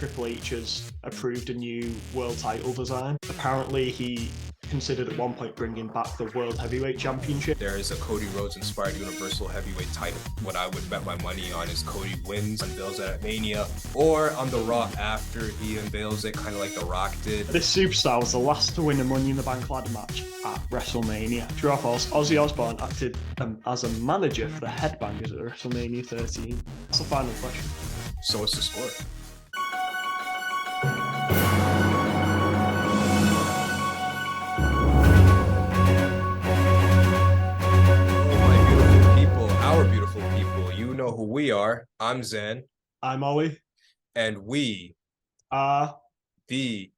Triple H has approved a new world title design. Apparently he considered at one point bringing back the World Heavyweight Championship. There is a Cody Rhodes inspired Universal Heavyweight title. What I would bet my money on is Cody wins, unveils it at Mania, or on the Raw after he unveils it, kind of like The Rock did. This superstar was the last to win a Money in the Bank ladder match at WrestleMania. True or false, Ozzy Osbourne acted as a manager for the Headbangers at WrestleMania 13. That's the final question. So what's the score? Our beautiful people, you know who we are. I'm Zan. I'm Oli. And we are the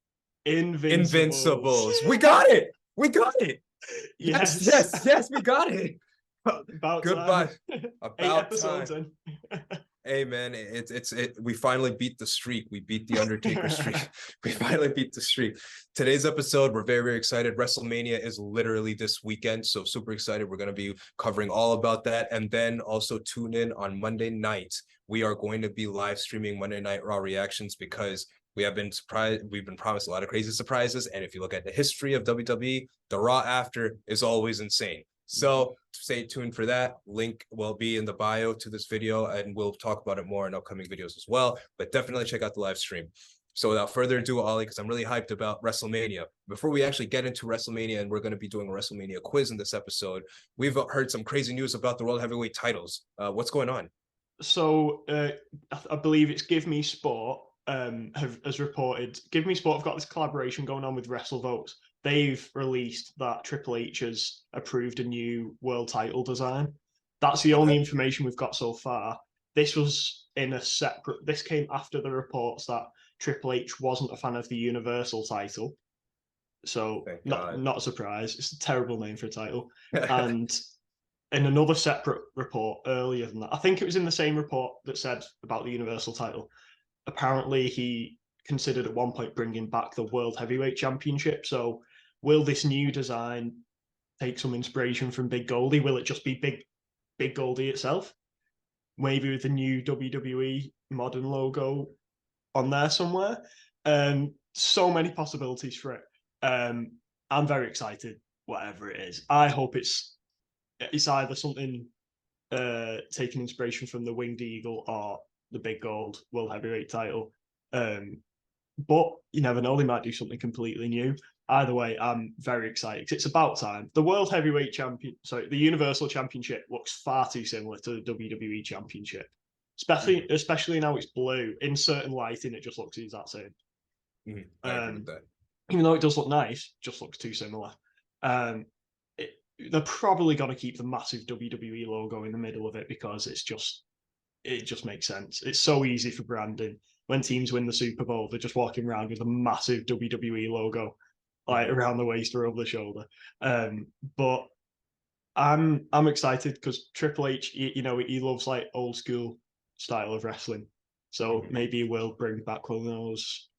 Invincibles. We got it! We got it! Yes, we got it! About Goodbye. time. About 8 episodes time. in. Hey man, we finally beat the streak. We beat the Undertaker streak. We finally beat the streak. Today's episode, we're very, very excited. WrestleMania is literally this weekend, so super excited. We're going to be covering all about that. And then also tune in on Monday night. We are going to be live streaming Monday Night Raw reactions because we have been surprised. We've been promised a lot of crazy surprises. And if you look at the history of WWE, the Raw after is always insane. So stay tuned for that. Link will be in the bio to this video, and we'll talk about it more in upcoming videos as well. But definitely check out the live stream. So without further ado, Oli, because I'm really hyped about WrestleMania. Before we actually get into WrestleMania, and we're going to be doing a WrestleMania quiz in this episode, we've heard some crazy news about the World Heavyweight titles. What's going on? So I believe it's Give Me Sport has reported. Give Me Sport have got this collaboration going on with WrestleVotes. They've released that Triple H has approved a new world title design. That's the only information we've got so far. This came after the reports that Triple H wasn't a fan of the Universal title. So not a surprise. It's a terrible name for a title. And in another separate report earlier than that, I think it was in the same report that said about the Universal title, apparently he considered at one point bringing back the World Heavyweight Championship. So will this new design take some inspiration from Big Goldie? Will it just be Big Goldie itself? Maybe with the new WWE modern logo on there somewhere. So many possibilities for it. I'm very excited, whatever it is. I hope it's either something taking inspiration from the Winged Eagle or the Big Gold World Heavyweight title. But you never know, they might do something completely new. Either way, I'm very excited because it's about time. The World Heavyweight the Universal Championship looks far too similar to the WWE Championship, especially now it's blue. In certain lighting, it just looks the exact same. I agree with that. Even though it does look nice, it just looks too similar. They're probably going to keep the massive WWE logo in the middle of it because it just makes sense. It's so easy for branding. When teams win the Super Bowl, they're just walking around with a massive WWE logo, like around the waist or over the shoulder. But I'm excited because Triple H, he loves like old school style of wrestling. So maybe he will bring back one of those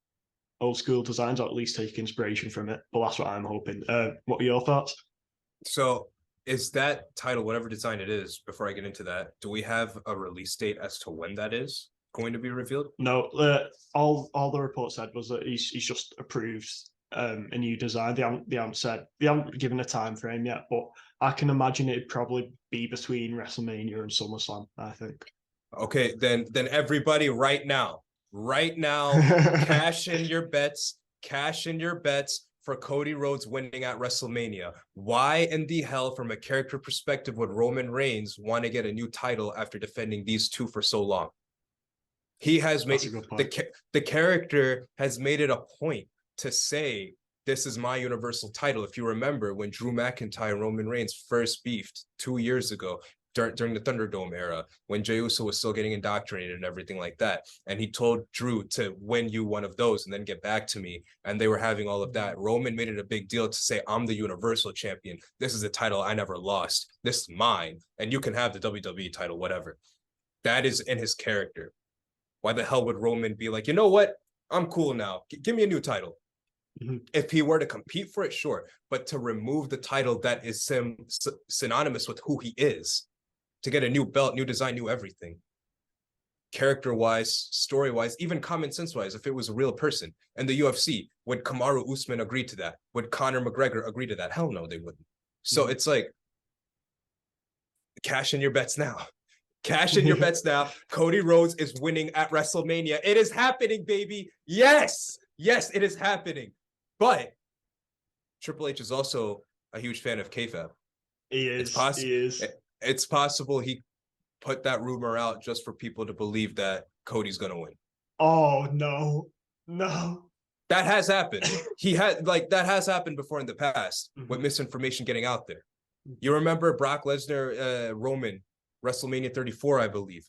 old school designs, or at least take inspiration from it. But that's what I'm hoping. What are your thoughts? So is that title, whatever design it is, before I get into that, do we have a release date as to when that is going to be revealed? No, all the report said was that he's just approved a new design. They haven't given a time frame yet, but I can imagine it'd probably be between WrestleMania and SummerSlam, I think. Okay, then everybody right now, cash in your bets for Cody Rhodes winning at WrestleMania. Why in the hell, from a character perspective, would Roman Reigns want to get a new title after defending these two for so long? He has made the character has made it a point to say, this is my Universal title. If you remember when Drew McIntyre and Roman Reigns first beefed 2 years ago, during the Thunderdome era, when Jey Uso was still getting indoctrinated and everything like that. And he told Drew to win you one of those and then get back to me. And they were having all of that. Roman made it a big deal to say, I'm the Universal Champion. This is a title I never lost. This is mine. And you can have the WWE title, whatever. That is in his character. Why the hell would Roman be like, you know what? I'm cool now. Give me a new title. If he were to compete for it, sure. But to remove the title that is synonymous with who he is, to get a new belt, new design, new everything. character-wise, story-wise, even common sense-wise, if it was a real person. And the UFC, would Kamaru Usman agree to that? Would Conor McGregor agree to that? Hell no, they wouldn't. So it's like, cash in your bets now. Cash in your bets now. Cody Rhodes is winning at WrestleMania. It is happening, baby. Yes. Yes, it is happening. But Triple H is also a huge fan of kayfabe. He is. It's possible he put that rumor out just for people to believe that Cody's going to win. Oh, no. That has happened. That has happened before in the past with misinformation getting out there. You remember Brock Lesnar, Roman, WrestleMania 34, I believe.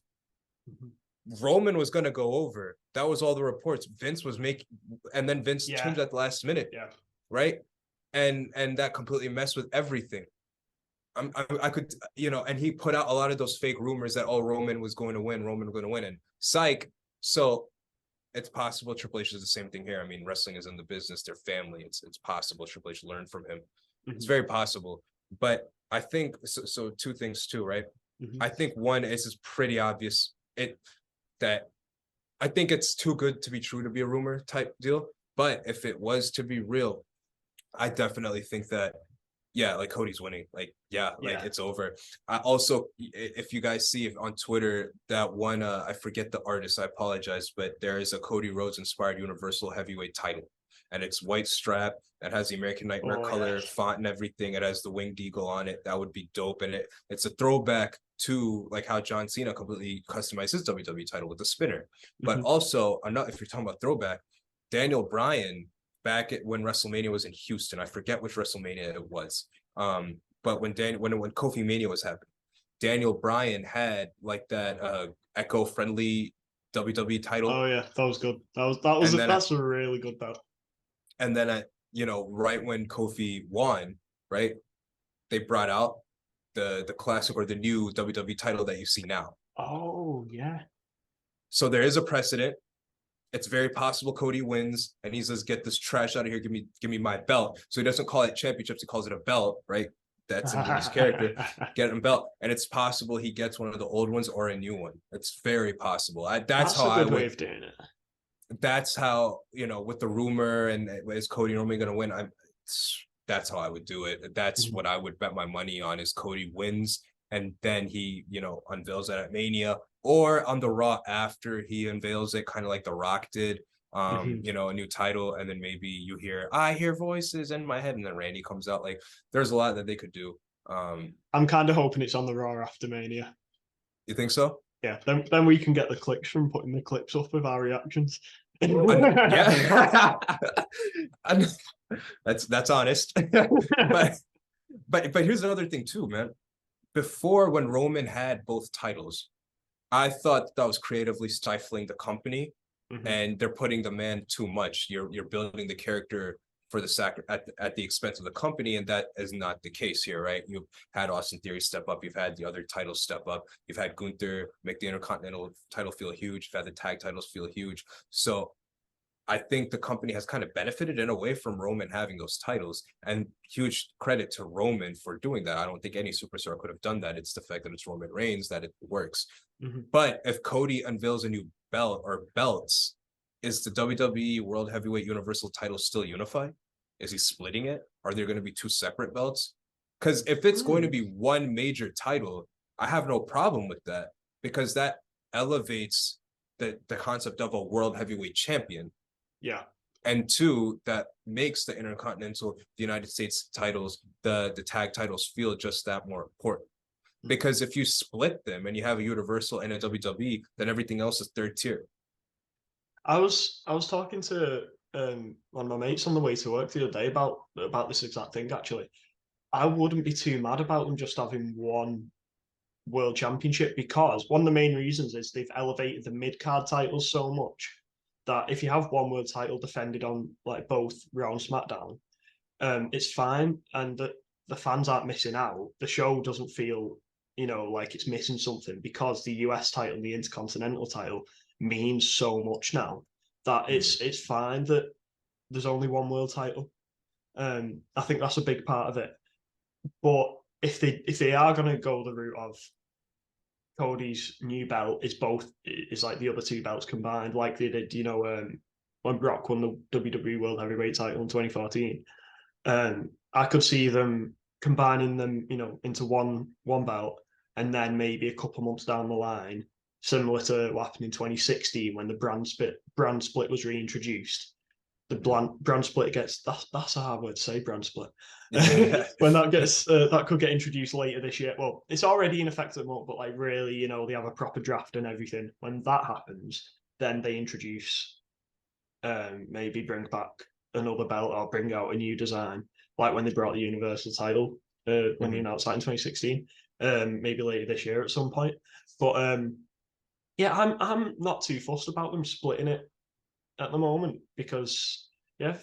Roman was going to go over. That was all the reports. Vince was making, and then Vince changed at the last minute. Yeah. Right? And that completely messed with everything. I could, and he put out a lot of those fake rumors that, Roman was going to win, and psych. So it's possible Triple H is the same thing here. I mean, wrestling is in the business, their family. It's possible Triple H learned from him. It's very possible. But I think, so two things too, right? I think one is pretty obvious that I think it's too good to be true to be a rumor type deal. But if it was to be real, I definitely think that, like Cody's winning. It's over. I also, if you guys see on Twitter that one, I forget the artist, I apologize, but there is a Cody Rhodes inspired Universal Heavyweight title, and it's white strap. It has the American Nightmare color font and everything. It has the winged eagle on it. That would be dope. And it's a throwback to like how John Cena completely customized his WWE title with the spinner. But also, if you're talking about throwback, Daniel Bryan back when WrestleMania was in Houston, I forget which WrestleMania it was. But when Kofi Mania was happening, Daniel Bryan had like that eco-friendly WWE title. Oh yeah, that was good. That's a really good belt. And then right when Kofi won, right, they brought out the classic or the new WWE title that you see now. Oh yeah. So there is a precedent. It's very possible Cody wins and he says, "Get this trash out of here. Give me my belt." So he doesn't call it championships. He calls it a belt, right? That's in his character. Get him belt. And it's possible he gets one of the old ones or a new one. It's very possible. That's how a good way of doing it. That's how, with the rumor and is Cody normally going to win? That's how I would do it. That's what I would bet my money on is Cody wins. And then he, unveils it at Mania or on the Raw after he unveils it, kind of like The Rock did, a new title. And then maybe I hear voices in my head. And then Randy comes out. Like there's a lot that they could do. I'm kind of hoping it's on the Raw after Mania. You think so? Yeah, then we can get the clicks from putting the clips up with our reactions. Yeah, that's honest. but here's another thing too, man. Before, when Roman had both titles, I thought that was creatively stifling the company, and they're putting the man too much. You're building the character for the at the expense of the company, and that is not the case here, right? You've had Austin Theory step up, you've had the other titles step up, you've had Gunther make the Intercontinental title feel huge, you've had the tag titles feel huge. So I think the company has kind of benefited in a way from Roman having those titles, and huge credit to Roman for doing that. I don't think any superstar could have done that. It's the fact that it's Roman Reigns that it works. But if Cody unveils a new belt or belts, is the WWE World Heavyweight Universal title still unified? Is he splitting it? Are there going to be two separate belts? Because if it's going to be one major title, I have no problem with that, because that elevates the concept of a World Heavyweight Champion. Yeah. And two, that makes the Intercontinental, the United States titles, the tag titles feel just that more important. Because if you split them and you have a Universal and a WWE, then everything else is third tier. I was talking to one of my mates on the way to work the other day about this exact thing. Actually, I wouldn't be too mad about them just having one world championship, because one of the main reasons is they've elevated the mid-card titles so much that if you have one world title defended on like both Raw and SmackDown, it's fine, and the fans aren't missing out. The show doesn't feel, like it's missing something, because the US title and the Intercontinental title means so much now that it's fine that there's only one world title. I think that's a big part of it. But if they are going to go the route of Cody's new belt is like the other two belts combined, like they did, when Brock won the WWE World Heavyweight Title in 2014. I could see them combining them, into one belt, and then maybe a couple months down the line, similar to what happened in 2016 when the brand split was reintroduced. The brand split gets that's a hard word to say, brand split. Yeah. When that could get introduced later this year. Well, it's already in effect at the moment, but like really, they have a proper draft and everything. When that happens, then they introduce, maybe bring back another belt or bring out a new design, like when they brought the Universal title, when they announced that in 2016. Maybe later this year at some point. But yeah, I'm not too fussed about them splitting it at the moment because, yeah,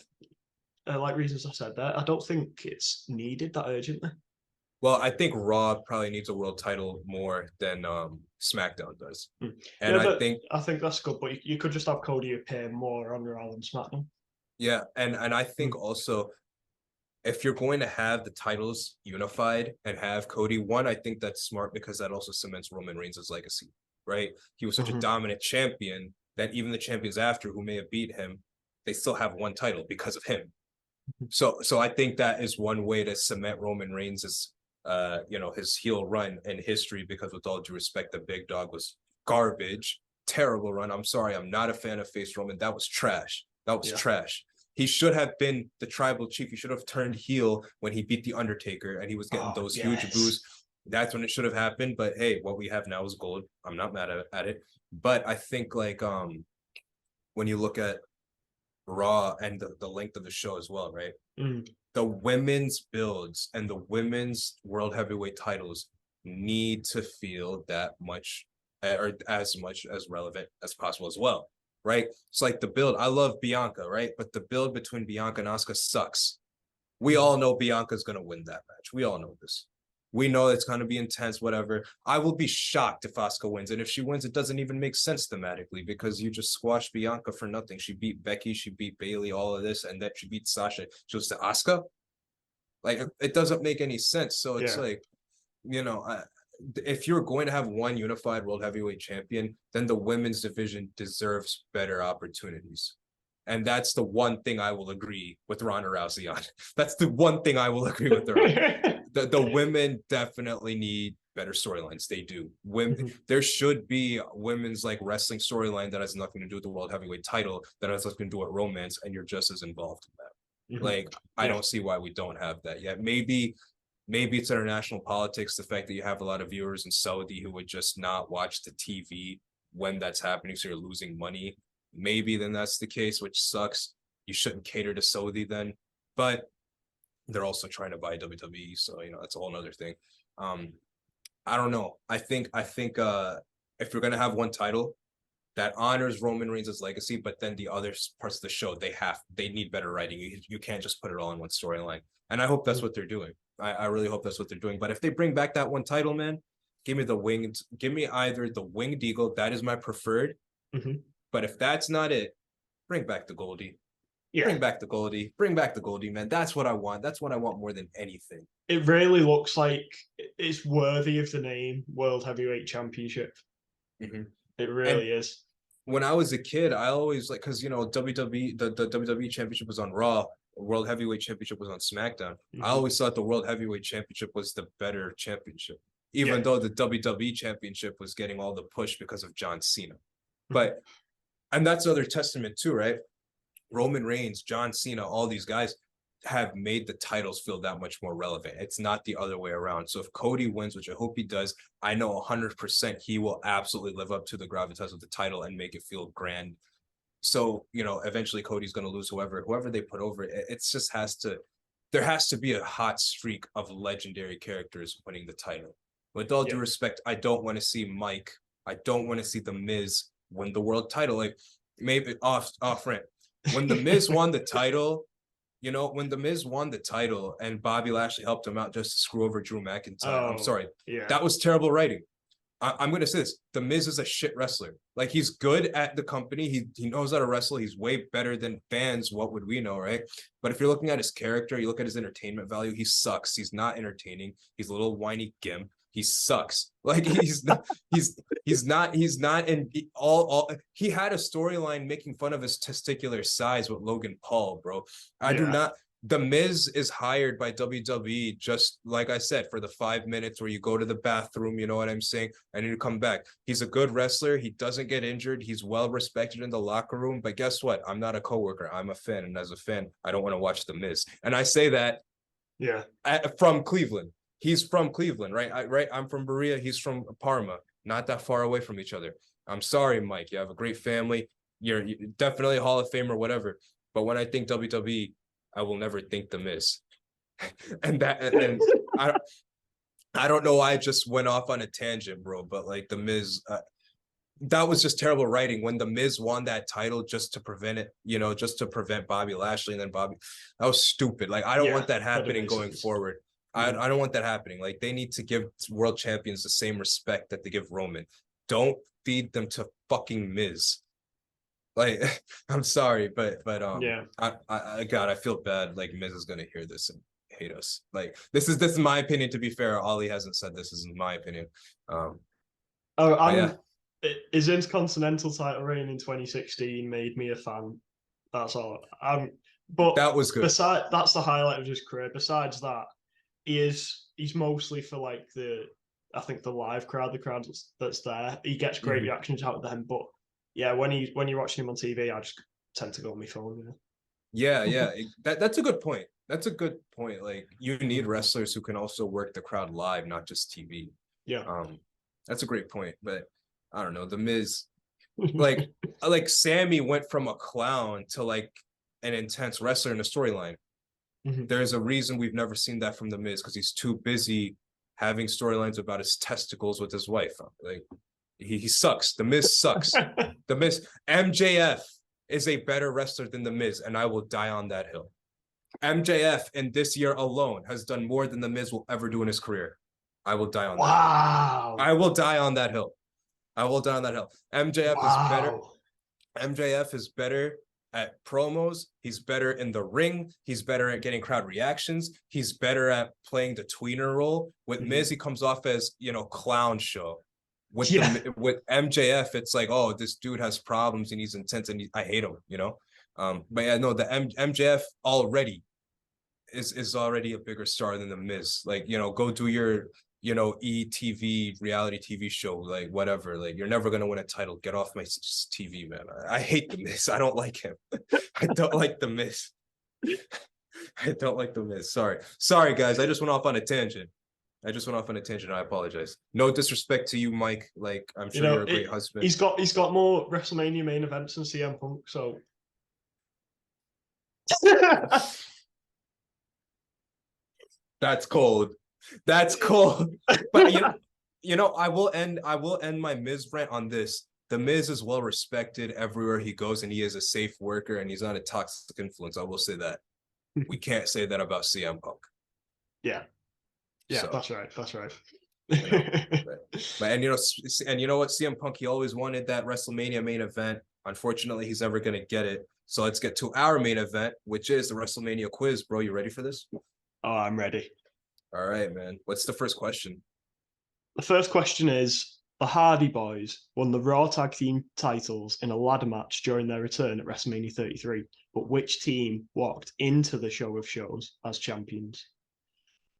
like reasons I said there, I don't think it's needed that urgently. Well, I think Raw probably needs a world title more than SmackDown does. And yeah, I think that's good, but you could just have Cody appear more on Raw than SmackDown. Yeah, and I think also if you're going to have the titles unified and have Cody, one, I think that's smart because that also cements Roman Reigns' legacy, right? He was such a dominant champion that even the champions after who may have beat him, they still have one title because of him. So I think that is one way to cement Roman Reigns' his heel run in history, because with all due respect, the big dog was garbage, terrible run. I'm sorry, I'm not a fan of face Roman. That was trash. That was trash. He should have been the tribal chief. He should have turned heel when he beat The Undertaker and he was getting those huge boos. That's when it should have happened. But hey, what we have now is gold. I'm not mad at it. But I think like when you look at Raw and the length of the show as well, right? The women's builds and the women's world heavyweight titles need to feel that much or as much as relevant as possible as well, right? It's like the build. I love Bianca, right? But the build between Bianca and Asuka sucks. We all know Bianca's going to win that match. We all know this. We know it's going to be intense, whatever. I will be shocked if Asuka wins. And if she wins, it doesn't even make sense thematically because you just squashed Bianca for nothing. She beat Becky, she beat Bayley, all of this, and then she beat Sasha. She was to Asuka. Like, it doesn't make any sense. So it's like, if you're going to have one unified world heavyweight champion, then the women's division deserves better opportunities. And that's the one thing I will agree with Ronda Rousey on. That's the one thing I will agree with her on. The women definitely need better storylines. They do. Women, there should be women's like wrestling storyline that has nothing to do with the world heavyweight title, that has nothing to do with romance, and you're just as involved in that. Like, I don't see why we don't have that yet. Maybe it's international politics, the fact that you have a lot of viewers in Saudi who would just not watch the TV when that's happening, so you're losing money. Maybe then that's the case, which sucks. You shouldn't cater to Saudi then. But they're also trying to buy WWE, so that's a whole other thing. I don't know. I think if you're gonna have one title that honors Roman Reigns' legacy, but then the other parts of the show they need better writing. You can't just put it all in one storyline. And I hope that's what they're doing. I really hope that's what they're doing. But if they bring back that one title, man, give me the winged. Give me either the winged eagle. That is my preferred. But if that's not it, bring back the Goldie. Yeah. Bring back the Goldie. Bring back the Goldie, man. That's what I want. That's what I want more than anything. It really looks like it's worthy of the name World Heavyweight Championship. It really is. When I was a kid, I always because WWE, the WWE Championship was on Raw. World Heavyweight Championship was on SmackDown. I always thought the World Heavyweight Championship was the better championship, even though the WWE Championship was getting all the push because of John Cena. But and that's another testament too, right? Roman Reigns, John Cena, all these guys have made the titles feel that much more relevant. It's not the other way around. So if Cody wins, which I hope he does, I know 100% he will absolutely live up to the gravitas of the title and make it feel grand. So, eventually Cody's going to lose whoever they put over it. It's just there has to be a hot streak of legendary characters winning the title. With all due respect, I don't want to see Mike. I don't want to see The Miz win the world title. Like, maybe off rant. When The Miz won the title, when The Miz won the title and Bobby Lashley helped him out just to screw over Drew McIntyre. I'm sorry. Yeah. That was terrible writing. I'm going to say this. The Miz is a shit wrestler. Like, he's good at the company. He knows how to wrestle. He's way better than fans. What would we know, right? But if you're looking at his character, you look at his entertainment value, he sucks. He's not entertaining. He's a little whiny gimp. he sucks. Like he's not in all he had a storyline making fun of his testicular size with Logan Paul, bro. I do not. The Miz is hired by WWE, just like I said, for the 5 minutes where you go to the bathroom, you know what I'm saying? I need to come back. He's a good wrestler. He doesn't get injured. He's well respected in the locker room. But guess what? I'm not a coworker. I'm a fan. And as a fan, I don't want to watch the Miz. And I say that from Cleveland. He's from Cleveland, right? I'm from Berea. He's from Parma. Not that far away from each other. I'm sorry, Mike. You have a great family. You're definitely a Hall of Famer, whatever. But when I think WWE, I will never think the Miz. and I don't know why I just went off on a tangent, bro, but like the Miz, that was just terrible writing when the Miz won that title just to prevent it, just to prevent Bobby Lashley and then Bobby. That was stupid. Like, I don't want that happening going forward. I don't want that happening. Like, they need to give world champions the same respect that they give Roman. Don't feed them to fucking Miz. Like, I'm sorry, but I feel bad. Like, Miz is gonna hear this and hate us. Like, this is my opinion. To be fair, Oli hasn't said this. Is my opinion. His Intercontinental title reign in 2016 made me a fan. That's all. But that was good. That's the highlight of his career. Besides that, he's mostly for like the live crowd, the crowd that's there. He gets great reactions out of them, but. Yeah, when you're watching him on TV, I just tend to go on my phone. Yeah. That's a good point. That's a good point. Like, you need wrestlers who can also work the crowd live, not just TV. Yeah. That's a great point. But I don't know, the Miz, like Sammy went from a clown to like an intense wrestler in a storyline. There's a reason we've never seen that from the Miz, because he's too busy having storylines about his testicles with his wife. Like. He sucks. The Miz sucks. The Miz, MJF is a better wrestler than the Miz, and I will die on that hill. MJF in this year alone has done more than the Miz will ever do in his career. I will die on that hill. I will die on that hill. MJF is better. MJF is better at promos. He's better in the ring. He's better at getting crowd reactions. He's better at playing the tweener role. With Miz, he comes off as, clown show. With MJF, it's like, oh, this dude has problems and he's intense and I hate him, But yeah, no, the MJF already is already a bigger star than the Miz. Like, go do your, ETV reality TV show, like whatever. Like, you're never gonna win a title. Get off my TV, man. I hate the Miz. I don't like him. I don't like the Miz. I don't like the Miz. Sorry, guys. I just went off on a tangent. I apologize. No disrespect to you, Mike. Like, I'm sure you're a great husband. He's got more WrestleMania main events than CM Punk, so. That's cold. But I will end my Miz rant on this. The Miz is well respected everywhere he goes, and he is a safe worker, and he's not a toxic influence. I will say that. We can't say that about CM Punk. Yeah, so, that's right. But you know what, CM Punk, he always wanted that WrestleMania main event. Unfortunately, he's never gonna get it. So let's get to our main event, which is the WrestleMania quiz. Bro, you ready for this? Oh, I'm ready. All right, man. What's the first question? The first question is: the Hardy Boys won the Raw Tag Team titles in a ladder match during their return at WrestleMania 33. But which team walked into the show of shows as champions?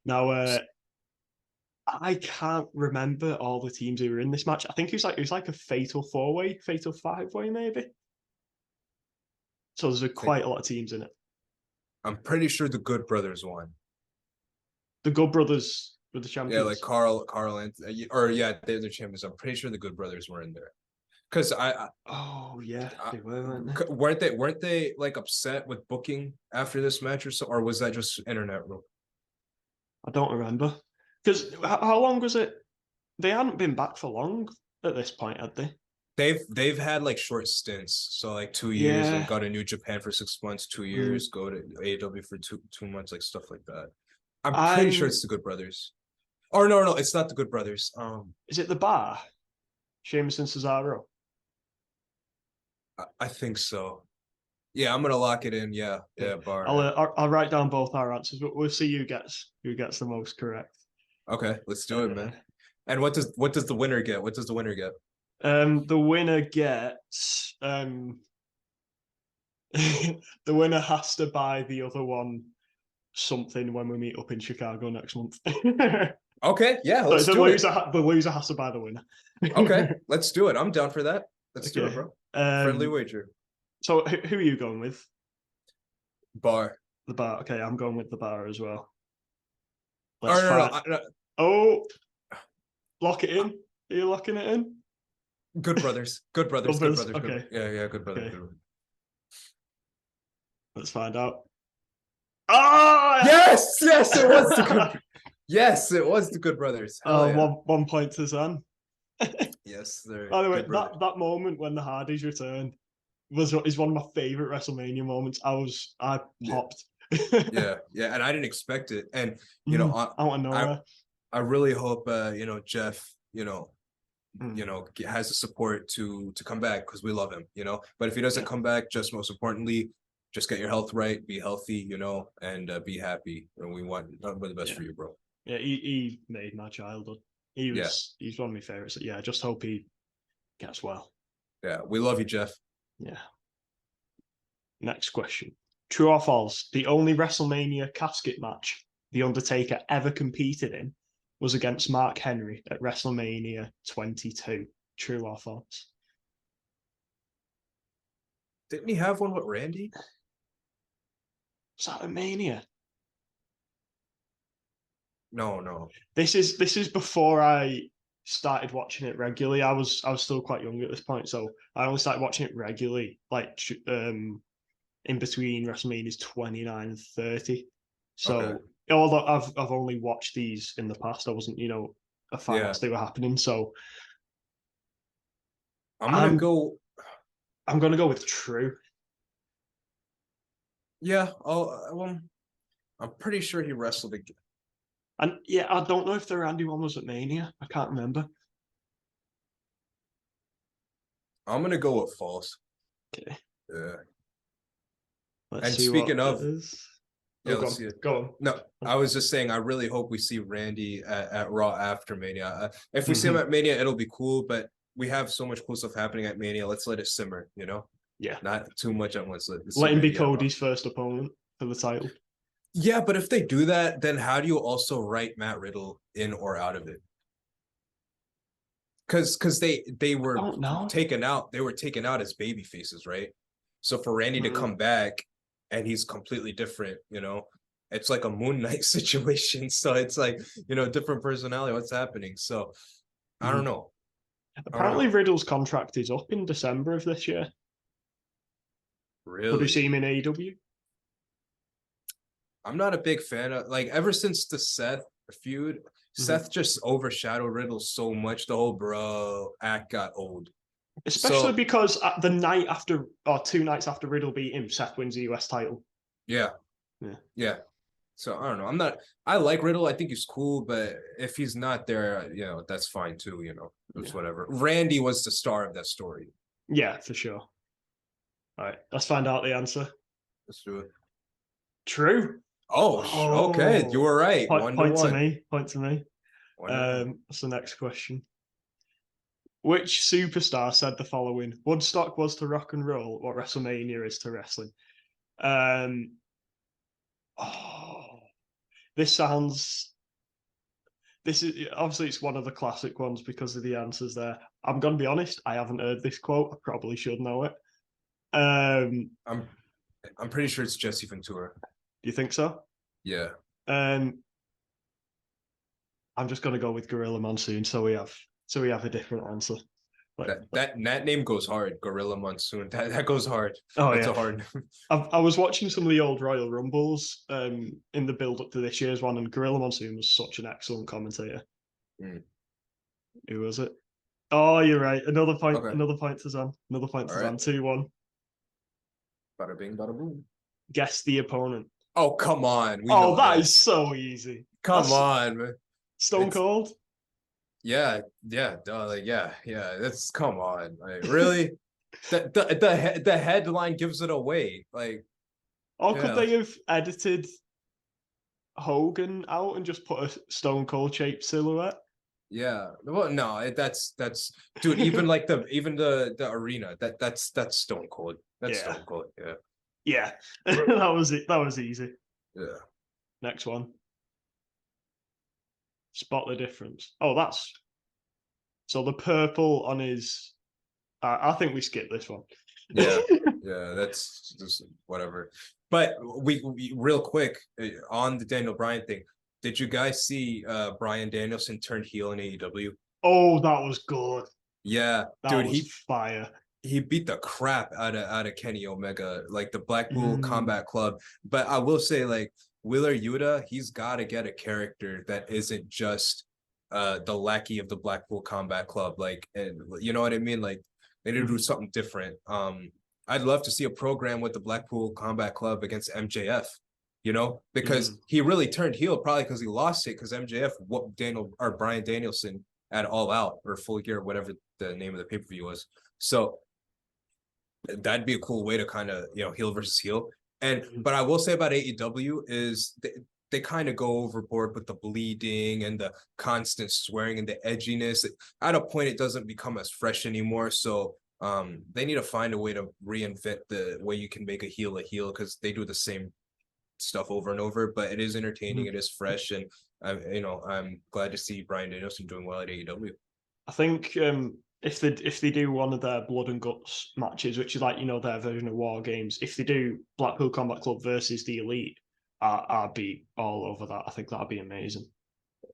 Now, I can't remember all the teams who were in this match. I think it was like a fatal 4-way, fatal 5-way, maybe. So there's quite a lot of teams in it. I'm pretty sure the Good Brothers won. The Good Brothers were the champions. Yeah, like Carl, and they're the champions. I'm pretty sure the Good Brothers were in there. Because they were, weren't they? Weren't they like upset with booking after this match or was that just internet rule? I don't remember. Because how long was it? They hadn't been back for long at this point, had they? They've had like short stints, so like 2 years and got to New Japan for 6 months, 2 years, go to AEW for two months, like stuff like that. I'm pretty sure it's the Good Brothers. Or no, it's not the Good Brothers. Is it the Bar? Sheamus and Cesaro? I think so. Yeah, I'm gonna lock it in. Yeah, Bar. I'll write down both our answers, but we'll see who gets the most correct. Okay, let's do it, man. And what does the winner get? What does the winner get? The winner gets the winner has to buy the other one something when we meet up in Chicago next month. Okay, yeah, So let's do it. The loser has to buy the winner. Okay, let's do it. I'm down for that. Let's do it, Okay. bro. Friendly wager. So who are you going with? Bar. The bar. Okay, I'm going with the bar as well. No. Oh, lock it in. Are you locking it in? Good brothers. Good brothers. Good brothers. Okay. Yeah, good brothers. Okay. Let's find out. Oh yes, it was the good. Yes, it was the Good Brothers. Hell yeah. 1 point to Zan. Yes, they're. By the way, that moment when the Hardys returned is one of my favorite WrestleMania moments. I popped. Yeah, and I didn't expect it, and out of nowhere. I really hope Jeff has the support to come back because we love him, But if he doesn't come back, just most importantly, just get your health right, be healthy, and be happy. And we want nothing but the best for you, bro. Yeah, he made my childhood. He's one of my favorites. Yeah, I just hope he gets well. Yeah, we love you, Jeff. Yeah. Next question. True or false? The only WrestleMania casket match The Undertaker ever competed in was against Mark Henry at WrestleMania 22. True or false? Didn't he have one with Randy? Was that a Mania? No. This is before I started watching it regularly. I was still quite young at this point, so I only started watching it regularly, like in between WrestleManias 29 and 30. So okay. Although I've only watched these in the past, I wasn't a fan as they were happening. So I'm gonna go with true. Yeah, I'm pretty sure he wrestled again. And yeah, I don't know if the Randy one was at Mania. I can't remember. I'm gonna go with false. Okay. Yeah. Let's and see speaking what of, it is. let's see it. Go on. No, I was just saying, I really hope we see Randy at Raw after Mania. If we see him at Mania, it'll be cool. But we have so much cool stuff happening at Mania. Let's let it simmer. Yeah. Not too much at once. Let him be Cody's first opponent for the title. Yeah, but if they do that, then how do you also write Matt Riddle in or out of it? Because they were taken out. They were taken out as baby faces, right? So for Randy to come back and he's completely different, it's like a Moon Knight situation. So it's like, different personality. What's happening? So I don't know. Apparently Riddle's contract is up in December of this year. Really? Could we see him in AEW? I'm not a big fan of, ever since the Seth feud, Seth just overshadowed Riddle so much. The whole bro act got old. Especially because the night after, or 2 nights after Riddle beat him, Seth wins the US title. Yeah. So I don't know. I like Riddle. I think he's cool, but if he's not there, that's fine too. It's whatever. Randy was the star of that story. Yeah, for sure. All right, let's find out the answer. Let's do it. True. Oh, okay. You were right. Point to me. Point to me. That's the next question. Which superstar said the following? Woodstock was to rock and roll what WrestleMania is to wrestling. This is obviously it's one of the classic ones because of the answers there. I'm gonna be honest, I haven't heard this quote. I probably should know it. I'm pretty sure it's Jesse Ventura. Do you think so? Yeah. I'm just gonna go with Gorilla Monsoon, so we have a different answer. That name goes hard. Gorilla Monsoon. That goes hard. Oh, that's a hard. I was watching some of the old Royal Rumbles in the build up to this year's one, and Gorilla Monsoon was such an excellent commentator. Who was it? Oh, you're right. Another point. Okay. Another point to Zan. Another point to Zan. 2-1. Bada bing, bada boom. Guess the opponent. Oh, come on. That is so easy. Come on, man. Stone Cold. Yeah. That's come on. Really? the headline gives it away. Could they have edited Hogan out and just put a Stone Cold shaped silhouette? Yeah. Well, no, that's dude. Even like the arena that's Stone Cold. That's Yeah, Stone Cold. Yeah. yeah. That was it. That was easy. Yeah. Next one. Spot the difference. Oh, that's so the purple on his. I think we skipped this one. Yeah. Yeah. That's just whatever. But we real quick on the Daniel Bryan thing. Did you guys see Bryan Danielson turned heel in AEW? Oh, that was good. Yeah, That dude, was fire. he beat the crap out of Kenny Omega, like the Blackpool Mm. Combat Club. But I will say, like Wheeler Yuta, he's got to get a character that isn't just the lackey of the Blackpool Combat Club. Like, and you know what I mean? Like, they need to do something different. I'd love to see a program with the Blackpool Combat Club against MJF. You know, because he really turned heel probably because he lost it because MJF whooped Bryan Danielson at All Out or Full Gear, whatever the name of the pay-per-view was. So that'd be a cool way to kind of, you know, heel versus heel. And but I will say about AEW is they kind of go overboard with the bleeding and the constant swearing and the edginess. At a point, it doesn't become as fresh anymore. So they need to find a way to reinvent the way you can make a heel because they do the same stuff over and over. But it is entertaining, it is fresh, and I'm glad to see Bryan Danielson doing well at AEW. I think if they do one of their blood and guts matches, which is like their version of War Games, if they do Blackpool Combat Club versus the Elite, I'd be all over that. I think that'd be amazing.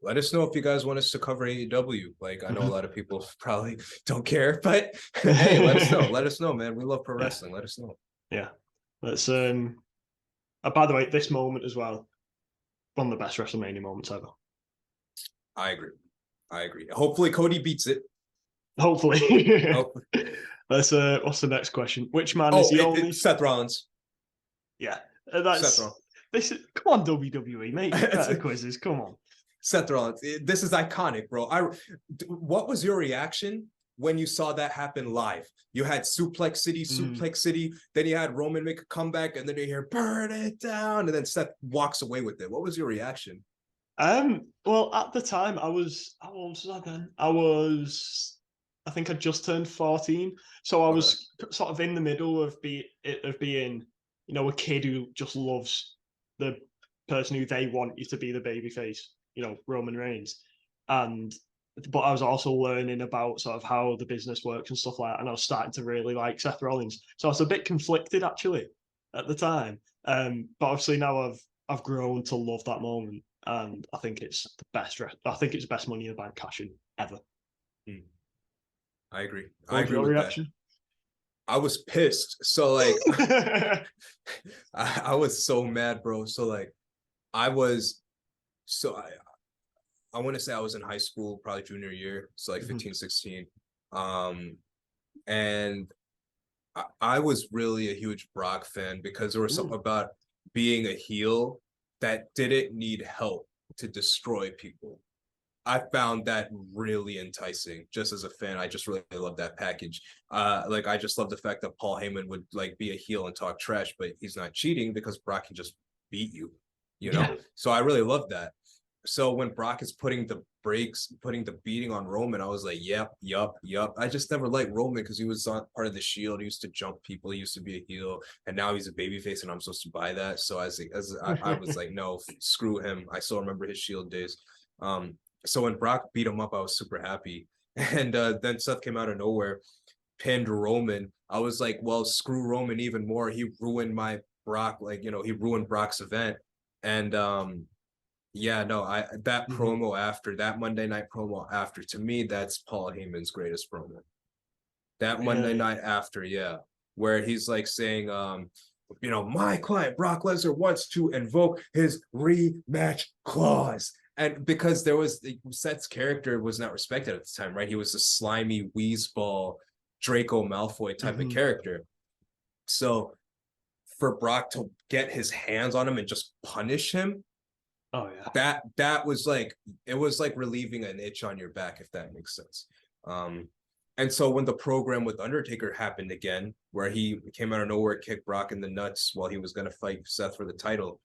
Let us know if you guys want us to cover AEW. Like, I know a lot of people probably don't care, but hey, let us know. Let us know, man. We love pro wrestling. Let us know. Yeah. Let's by the way, this moment as well, one of the best WrestleMania moments ever. I agree. Hopefully Cody beats it. Hopefully. Let's what's the next question? Which man is the only Seth Rollins. Yeah. That's this is come on, WWE, mate. Better quizzes. Come on. Seth Rollins. This is iconic, bro. What was your reaction when you saw that happen live? You had Suplex City, then you had Roman make a comeback, and then you hear burn it down, and then Seth walks away with it. What was your reaction? Well, at the time how old was I then? I think I just turned 14. So I was sort of in the middle of being, a kid who just loves the person who they want you to be the babyface, Roman Reigns. But I was also learning about sort of how the business works and stuff like that. And I was starting to really like Seth Rollins. So I was a bit conflicted actually at the time. But obviously now I've grown to love that moment. And I think it's the best. I think it's the best Money in the Bank cash-in ever. I agree. What was your reaction? That. I was pissed. So like, I was so mad, bro. So like, I want to say I was in high school, probably junior year, so like 15, 16. And I was really a huge Brock fan because there was something about being a heel that didn't need help to destroy people. I found that really enticing. Just as a fan, I just really love that package. Like I just love the fact that Paul Heyman would like be a heel and talk trash, but he's not cheating because Brock can just beat you, you know? Yeah. So I really love that. So when Brock is putting the beating on Roman, I was like, yep. I just never liked Roman because he was on part of the Shield. He used to jump people. He used to be a heel, and now he's a babyface, and I'm supposed to buy that. So I was like, no, screw him. I still remember his Shield days. So when Brock beat him up, I was super happy. And then Seth came out of nowhere, pinned Roman. I was like, well, screw Roman even more. He ruined my Brock, he ruined Brock's event. And that promo after that Monday night promo after, to me, that's Paul Heyman's greatest promo. That Monday night after, where he's like saying, my client Brock Lesnar wants to invoke his rematch clause. And because Seth's character was not respected at the time, right? He was a slimy wheezeball Draco Malfoy type of character. So for Brock to get his hands on him and just punish him, that was like, it was like relieving an itch on your back, if that makes sense. And so when the program with Undertaker happened again, where he came out of nowhere, kicked Brock in the nuts while he was going to fight Seth for the title,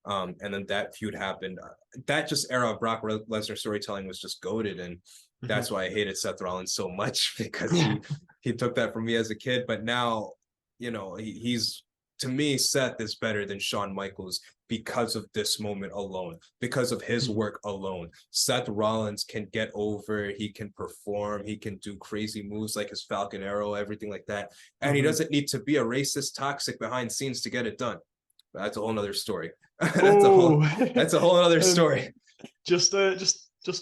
And then that feud happened. That just era of Brock Lesnar storytelling was just goated, and that's why I hated Seth Rollins so much, because he took that from me as a kid. But now, he's, to me, Seth is better than Shawn Michaels because of this moment alone, because of his work alone. Seth Rollins can get over, he can perform, he can do crazy moves like his Falcon Arrow, everything like that. And he doesn't need to be a racist, toxic behind scenes to get it done. But that's a whole nother story. That's a whole other story. Just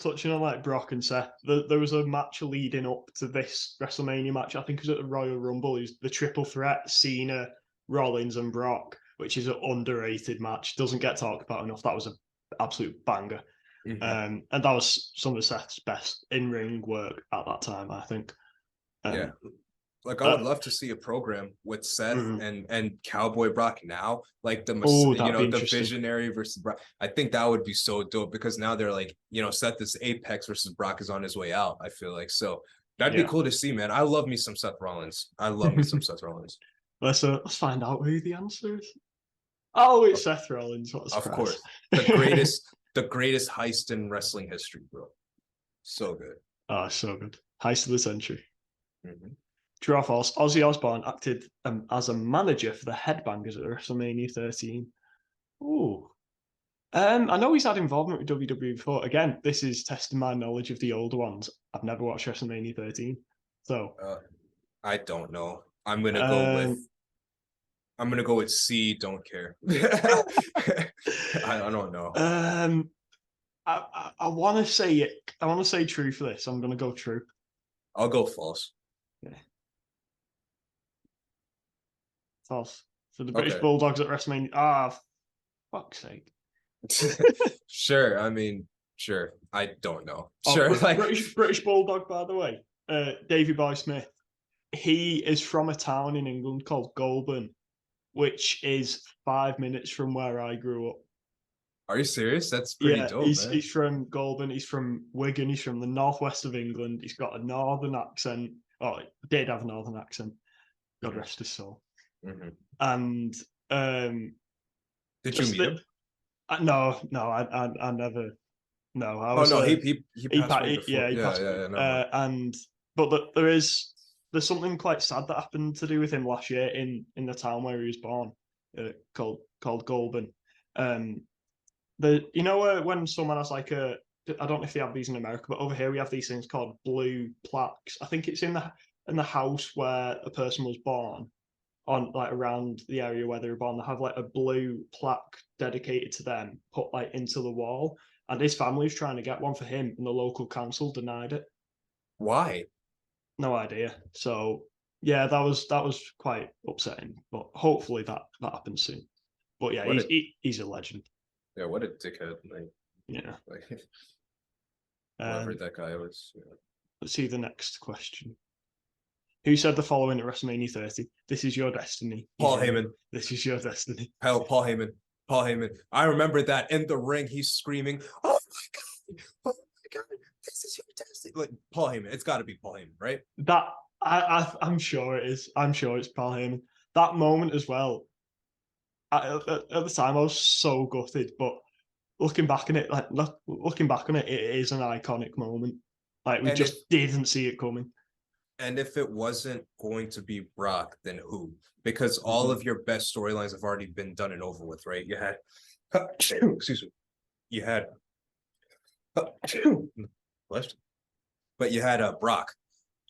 touching on like Brock and Seth, there was a match leading up to this WrestleMania match. I think it was at the Royal Rumble. It was the triple threat: Cena, Rollins, and Brock, which is an underrated match. Doesn't get talked about enough. That was an absolute banger. And that was some of Seth's best in-ring work at that time, I think. Yeah. Like, I would love to see a program with Seth and Cowboy Brock now, like the visionary versus Brock. I think that would be so dope, because now they're like, Seth is apex versus Brock is on his way out, I feel like. So that'd be cool to see, man. I love me some Seth Rollins. Let's find out who the answer is. Oh, it's Seth Rollins. Of course. The greatest heist in wrestling history, bro. So good. Oh, so good. Heist of the century. True or false? Ozzy Osbourne acted as a manager for the Headbangers at WrestleMania 13. Ooh. I know he's had involvement with WWE before. Again, this is testing my knowledge of the older ones. I've never watched WrestleMania 13. So I don't know. I'm gonna go with C. Don't care. I don't know. I want to say it. I want to say true for this. I'm gonna go true. I'll go false. Yeah. False. So the British Bulldogs at WrestleMania. Fuck's sake. Sure. I mean, sure. I don't know. Sure. British Bulldog, by the way. Davey Boy Smith. He is from a town in England called Goulburn, which is 5 minutes from where I grew up. Are you serious? That's pretty dope, man. He's from Goulburn. He's from Wigan. He's from the northwest of England. He's got a northern accent. Oh, he did have a northern accent. God rest his soul. And did you meet him? No, I never. No, I was. Oh no, he passed away before. He passed away. But there's something quite sad that happened to do with him last year in the town where he was born, called Goulburn. When someone has like I don't know if they have these in America, but over here we have these things called blue plaques. I think it's in the house where a person was born, on like around the area where they were born. They have like a blue plaque dedicated to them, put like into the wall. And his family was trying to get one for him, and the local council denied it. Why? No idea. So yeah, that was quite upsetting. But hopefully that happens soon. But yeah, he's a legend. Yeah, what a dickhead! Whoever that guy was. Yeah. Let's see the next question. Who said the following at WrestleMania 30? This is your destiny. Paul Heyman. This is your destiny. Hell, Paul Heyman. I remember that in the ring, he's screaming, "Oh my god, this is your destiny!" Like Paul Heyman. It's got to be Paul Heyman, right? That I'm sure it is. I'm sure it's Paul Heyman. That moment as well. At the time, I was so gutted, but looking back on it, it is an iconic moment. Like we didn't see it coming. And if it wasn't going to be Brock, then who? Because all of your best storylines have already been done and over with, right? You had, excuse me, you had, but you had Brock,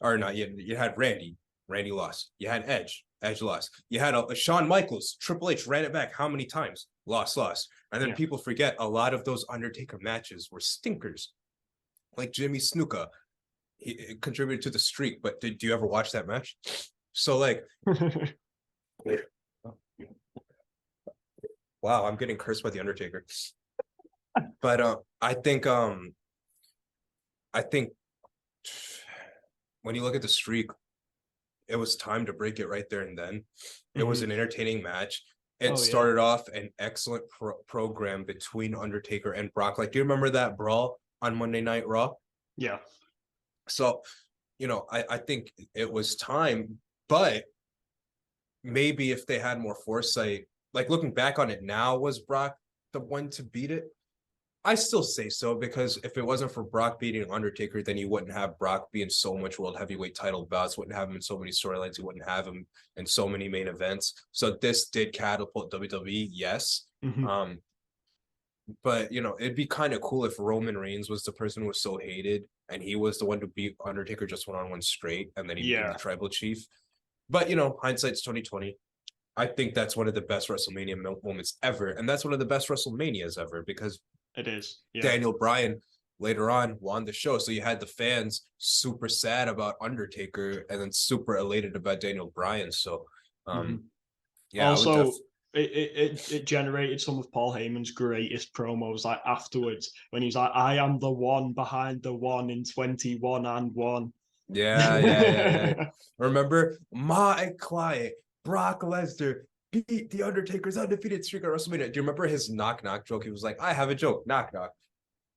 or not? You had Randy lost. You had Edge lost. You had Shawn Michaels, Triple H ran it back how many times? Lost. And then people forget a lot of those Undertaker matches were stinkers, like Jimmy Snuka. He contributed to the streak, but do you ever watch that match? So like, wow, I'm getting cursed by the Undertaker. But I think when you look at the streak, it was time to break it right there and then. It was an entertaining match. It started off an excellent program between Undertaker and Brock. Like, do you remember that brawl on Monday Night Raw? Yeah. So, I think it was time, but maybe if they had more foresight, like looking back on it now, was Brock the one to beat it? I still say so, because if it wasn't for Brock beating Undertaker, then you wouldn't have Brock be in so much world heavyweight title bouts, wouldn't have him in so many storylines, you wouldn't have him in so many main events. So this did catapult WWE, yes. Mhm. But it'd be kind of cool if Roman Reigns was the person who was so hated and he was the one to beat Undertaker just one-on-one straight, and then he became the tribal chief. But hindsight's 2020. I think that's one of the best WrestleMania moments ever, and that's one of the best WrestleManias ever, because It is. Yeah. Daniel Bryan later on won the show. So you had the fans super sad about Undertaker and then super elated about Daniel Bryan. So yeah. Also, it generated some of Paul Heyman's greatest promos, like afterwards, when he's like, I am the one behind the one in 21 and 1. Yeah. Remember, my client, Brock Lesnar, beat the Undertaker's undefeated streak at WrestleMania. Do you remember his knock joke? He was like, I have a joke, knock.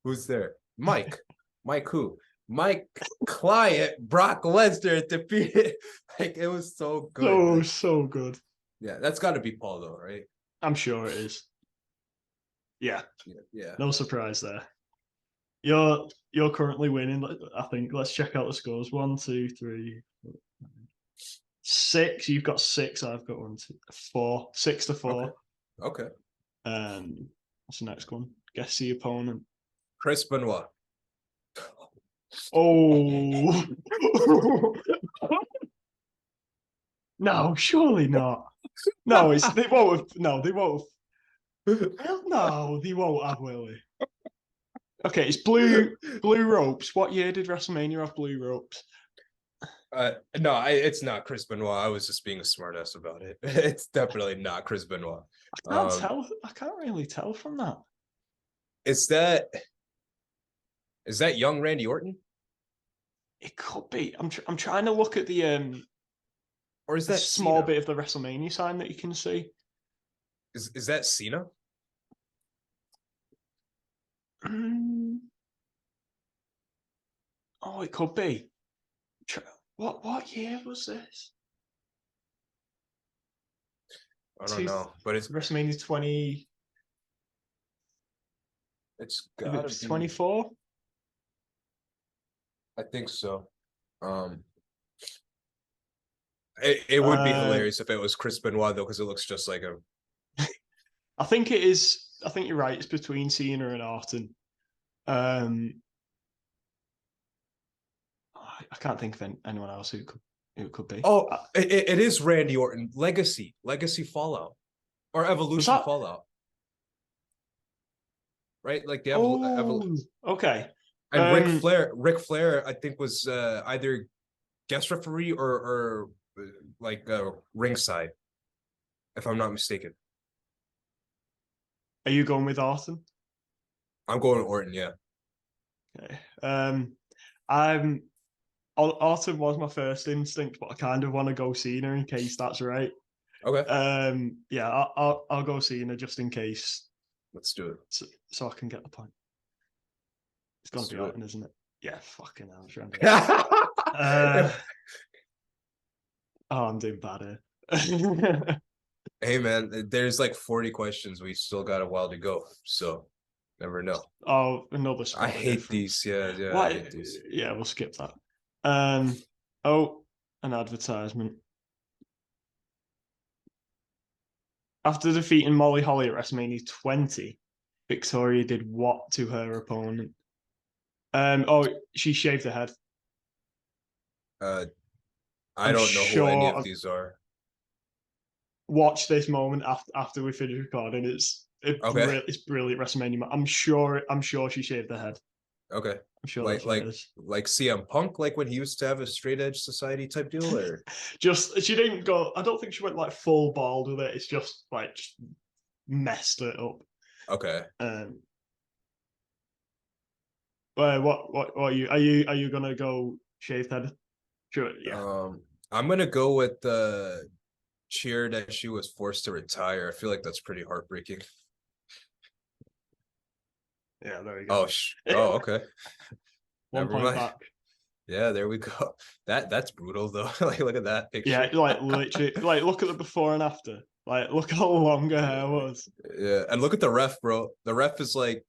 Who's there? Mike. Mike who? Mike client, Brock Lesnar defeated. Like, it was so good. Oh, so good. Yeah, that's got to be Paul, though, right? I'm sure it is. Yeah. No surprise there. You're currently winning, I think. Let's check out the scores. 1, 2, 3, 4, 5, 6. You've got 6. I've got 1, 2, 4. 6-4. Okay. What's the next one? Guess the opponent. Chris Benoit. Oh. No, surely not. No, they won't have. No, they won't have. No, they won't have, Willie. Okay, it's blue ropes. What year did WrestleMania have blue ropes? No, it's not Chris Benoit. I was just being a smartass about it. It's definitely not Chris Benoit. I can't tell. I can't really tell from that. Is that young Randy Orton? It could be. I'm trying to look at the or is that small Cena? Bit of the WrestleMania sign that you can see? Is that Cena? Oh, it could be. What year was this? I don't know, but it's WrestleMania 20. It's gotta be 24. I think so. It would be hilarious if it was Chris Benoit, though, because it looks just like him. I think it is. I think you're right. It's between Cena and Orton. I can't think of anyone else who it could be. Oh, it is Randy Orton. Legacy Fallout, or Evolution Fallout, right? Like the okay. And Ric Flair, I think, was either guest referee or like ringside, if I'm not mistaken. Are you going with Orton? I'm going with Orton, yeah. Okay. Orton was my first instinct, but I kind of want to go Cena in case that's right. Okay. Yeah, I'll go Cena just in case. Let's do it. So I can get the point. It's got to be Orton, isn't it? Yeah, fucking hell. I'm doing bad here. Hey, man, there's like 40 questions. We still got a while to go, so never know. Oh, another spot. I hate these. Yeah. Why? I hate these. Yeah, we'll skip that. An advertisement. After defeating Molly Holly at WrestleMania 20, Victoria did what to her opponent? She shaved her head. I don't know who any of these are. Watch this moment after we finish recording. It's brilliant WrestleMania. I'm sure she shaved her head. Okay. I'm sure like CM Punk, like when he used to have a straight edge society type deal, or she didn't go. I don't think she went like full bald with it. It's just messed it up. Okay. What are you? Are you gonna go shaved head? Sure. Yeah. I'm gonna go with the cheer that she was forced to retire. I feel like that's pretty heartbreaking. Yeah, there we go. Oh, okay. 1 point back. Yeah, there we go. That's brutal though. Like, look at that picture. Yeah, like literally, like look at the before and after. Like, look how long her hair was. Yeah, and look at the ref, bro. The ref is like,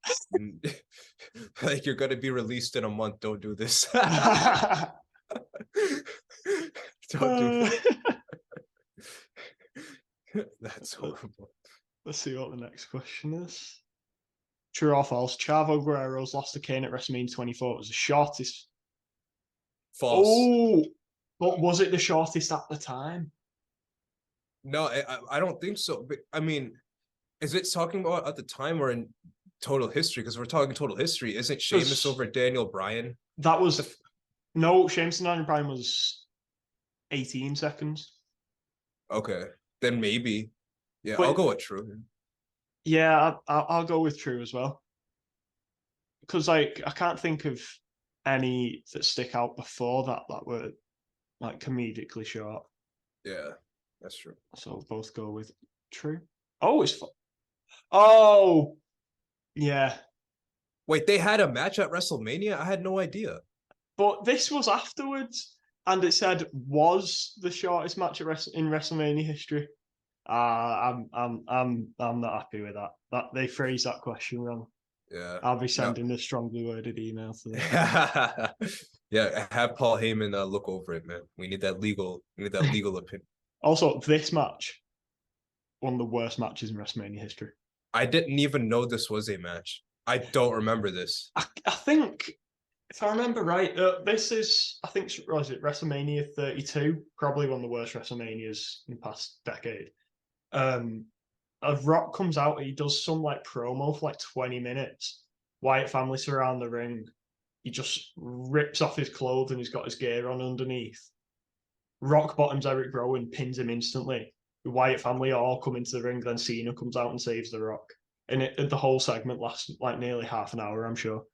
like you're gonna be released in a month. Don't do this. Don't do That's horrible. Let's see what the next question is. True or false? Chavo Guerrero's loss to Kane at WrestleMania 24 was the shortest. False. Oh, but was it the shortest at the time? No, I don't think so. But I mean, is it talking about at the time or in total history? Because we're talking total history. Isn't Sheamus over Daniel Bryan? That was no, Sheamus and Daniel Bryan was 18 seconds. Okay, then maybe. Yeah, But, I'll go with true. Yeah, I'll go with true as well. Because like I can't think of any that stick out before that were like comedically short. Yeah, that's true. So we'll both go with true. Oh, it's oh, yeah. Wait, they had a match at WrestleMania? I had no idea. But this was afterwards, and it said was the shortest match in WrestleMania history. I'm not happy with that. That they phrased that question wrong. Yeah, I'll be sending a strongly worded email to them. Yeah, have Paul Heyman look over it, man. We need that legal opinion. Also, this match, one of the worst matches in WrestleMania history. I didn't even know this was a match. I don't remember this. I think, if I remember right, this is, I think, was it WrestleMania 32? Probably one of the worst WrestleManias in the past decade. A Rock comes out, he does some like promo for like 20 minutes. Wyatt family surround the ring. He just rips off his clothes and he's got his gear on underneath. Rock bottoms Eric Rowan, pins him instantly. The Wyatt family all come into the ring, then Cena comes out and saves the Rock. And the whole segment lasts like nearly half an hour, I'm sure.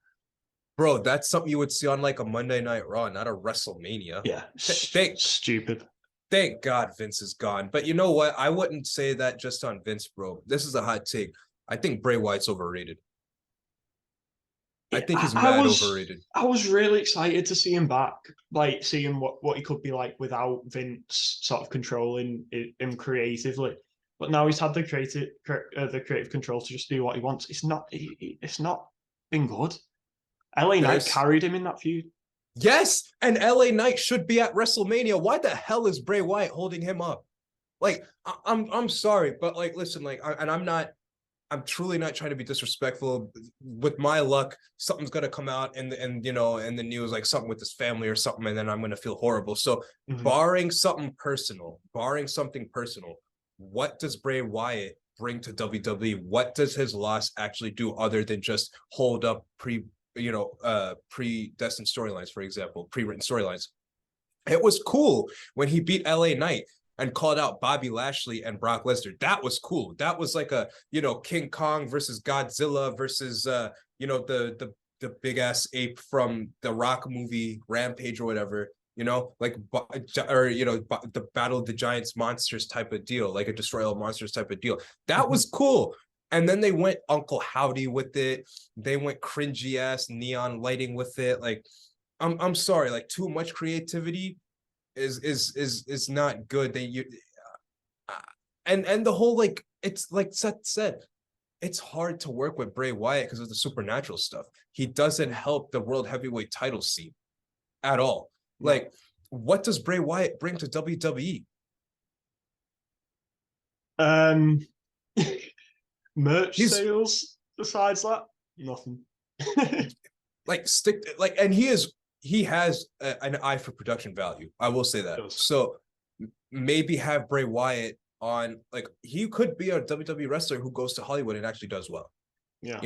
Bro, that's something you would see on like a Monday Night Raw, not a WrestleMania. Yeah, stupid. Thank God Vince is gone. But you know what? I wouldn't say that just on Vince, bro. This is a hot take. I think Bray Wyatt's overrated. I think he's overrated. I was really excited to see him back, like seeing what he could be like without Vince sort of controlling him creatively. But now he's had the creative control to just do what he wants. It's not been good. LA Knight carried him in that feud. Yes, and LA Knight should be at WrestleMania. Why the hell is Bray Wyatt holding him up? Like, I'm sorry, but like, listen, like, I'm truly not trying to be disrespectful. With my luck, something's gonna come out in the news, like something with his family or something, and then I'm gonna feel horrible. So, barring something personal, what does Bray Wyatt bring to WWE? What does his loss actually do other than just hold up predestined storylines, for example, pre-written storylines? It was cool when he beat LA Knight and called out Bobby Lashley and Brock Lesnar. That was cool. That was like a, King Kong versus Godzilla versus, the big ass ape from the Rock movie Rampage or whatever, the Battle of the Giants monsters type of deal, like a Destroy All Monsters type of deal. That was cool. And then they went Uncle Howdy with it. They went cringy ass neon lighting with it. Like, I'm sorry, like too much creativity is not good. And the whole, like, it's like Seth said, it's hard to work with Bray Wyatt because of the supernatural stuff. He doesn't help the world heavyweight title scene at all. No. Like, what does Bray Wyatt bring to WWE? Merch sales besides that, nothing. And he has an eye for production value. I will say that. So maybe have Bray Wyatt on, like, he could be a WWE wrestler who goes to Hollywood and actually does well. Yeah.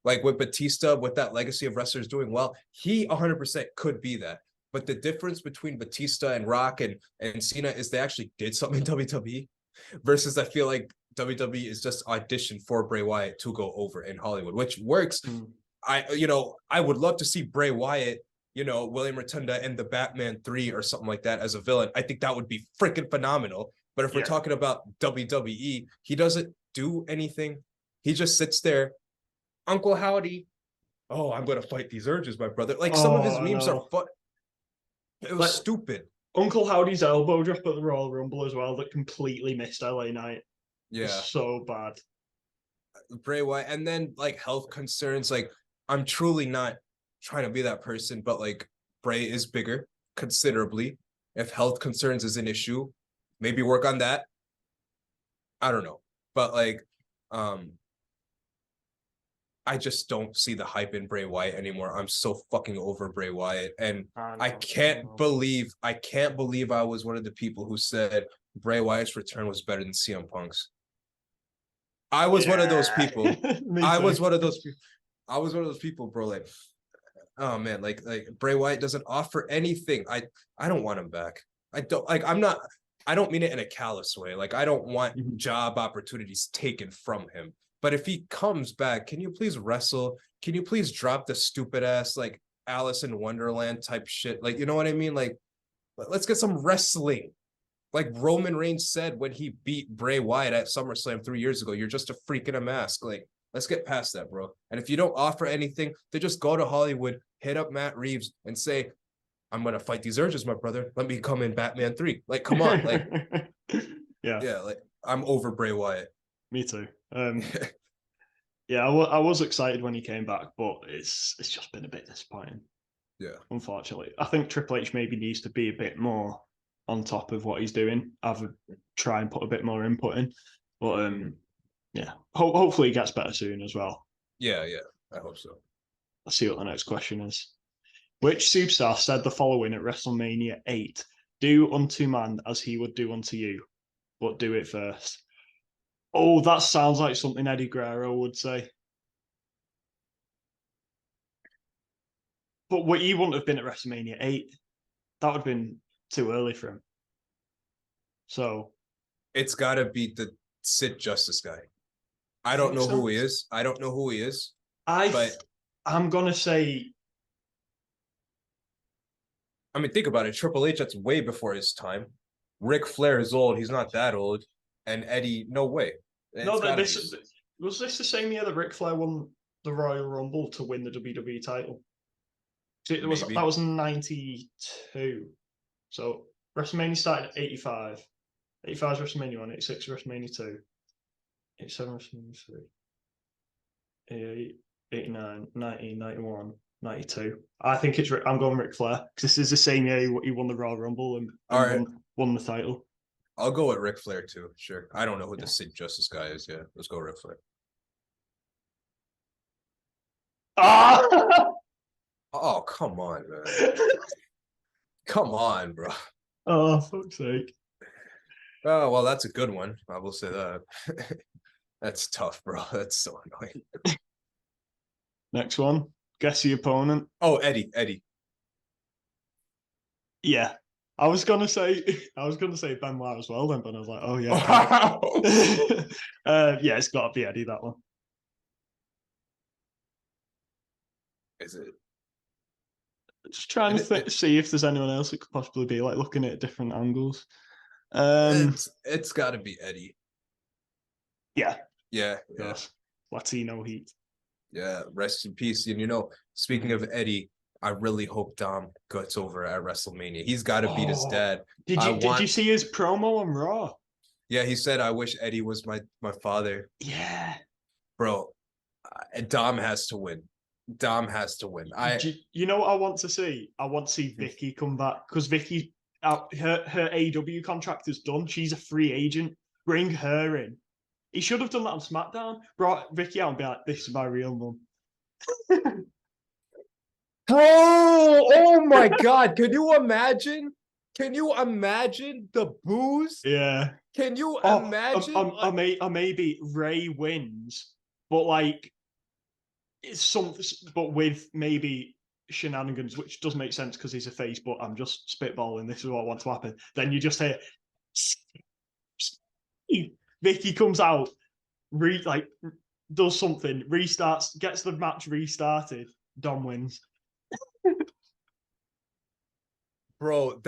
Like with Batista, with that legacy of wrestlers doing well, he 100% could be that. But the difference between Batista and Rock and Cena is they actually did something in WWE versus I feel like WWE is just auditioned for Bray Wyatt to go over in Hollywood, which works. I would love to see Bray Wyatt, William Rotunda in the Batman 3 or something like that as a villain. I think that would be freaking phenomenal. But if we're talking about WWE, he doesn't do anything. He just sits there. Uncle Howdy. Oh, I'm going to fight these urges, my brother. Like, some of his memes are fun. It was stupid. Uncle Howdy's elbow drop at the Royal Rumble as well that completely missed LA Knight. Yeah. It's so bad. Bray Wyatt, and then like health concerns. Like, I'm truly not trying to be that person, but like Bray is bigger considerably. If health concerns is an issue, maybe work on that. I don't know. But like, I just don't see the hype in Bray Wyatt anymore. I'm so fucking over Bray Wyatt. And I can't believe I was one of the people who said Bray Wyatt's return was better than CM Punk's. I was one of those people. I was one of those people, bro. Like, oh man, like Bray Wyatt doesn't offer anything. I don't want him back. I don't mean it in a callous way. Like, I don't want job opportunities taken from him. But if he comes back, can you please wrestle? Can you please drop the stupid ass like Alice in Wonderland type shit? Like, you know what I mean? Like, let's get some wrestling. Like Roman Reigns said when he beat Bray Wyatt at SummerSlam 3 years ago, you're just a freak in a mask. Like, let's get past that, bro. And if you don't offer anything, then just go to Hollywood, hit up Matt Reeves and say, I'm going to fight these urges, my brother. Let me come in Batman 3. Like, come on. Like, yeah, like, I'm over Bray Wyatt. Me too. Yeah, I was excited when he came back, but it's just been a bit disappointing. Yeah. Unfortunately. I think Triple H maybe needs to be a bit more on top of what he's doing. Try and put a bit more input in. But yeah, hopefully he gets better soon as well. Yeah, I hope so. Let's see what the next question is. Which superstar said the following at WrestleMania 8? Do unto man as he would do unto you, but do it first. Oh, that sounds like something Eddie Guerrero would say. But he wouldn't have been at WrestleMania 8. That would have been too early for him. So it's got to be the Sid Justice guy. I don't know who he is. I'm going to say... I mean, think about it. Triple H, that's way before his time. Ric Flair is old. He's not that old. And Eddie, no way. Was this the same year that Ric Flair won the Royal Rumble to win the WWE title? That was 92. So WrestleMania started at 85. 85 is WrestleMania 1, 86 is WrestleMania 2, 87 WrestleMania 3, 89, 90, 91, 92. I think I'm going Ric Flair because this is the same year he won the Royal Rumble and won the title. I'll go with Ric Flair too. Sure. I don't know who the Sid Justice guy is. Yeah, let's go Ric Flair. Oh, come on, man. Come on, bro. Oh, fuck's sake. Oh, well, that's a good one. I will say that. That's tough, bro. That's so annoying. Next one. Guess the opponent. Oh, Eddie. Yeah. I was gonna say Benoit as well then, but I was like, oh yeah. Yeah, it's gotta be Eddie, that one. Is it? Just trying to see if there's anyone else it could possibly be, like looking at different angles. It's gotta be Eddie. Yeah. Yes. Latino heat. Yeah, rest in peace. And speaking of Eddie, I really hope Dom gets over at WrestleMania. He's got to beat his dad. Did you see his promo on Raw? Yeah, he said, "I wish Eddie was my father." Yeah, bro. Dom has to win. Dom has to win. You know what I want to see? I want to see Vicky come back because Vicky, her AEW contract is done. She's a free agent. Bring her in. He should have done that on SmackDown. Brought Vicky out and be like, "This is my real mum." Bro, oh my God. Can you imagine? Can you imagine the booze? Yeah. Can you imagine? Maybe Ray wins, but like it's something, but with maybe shenanigans, which does make sense because he's a face, but I'm just spitballing. This is what I want to happen. Then you just hear Vicky comes out, does something, restarts, gets the match restarted, Dom wins. Bro,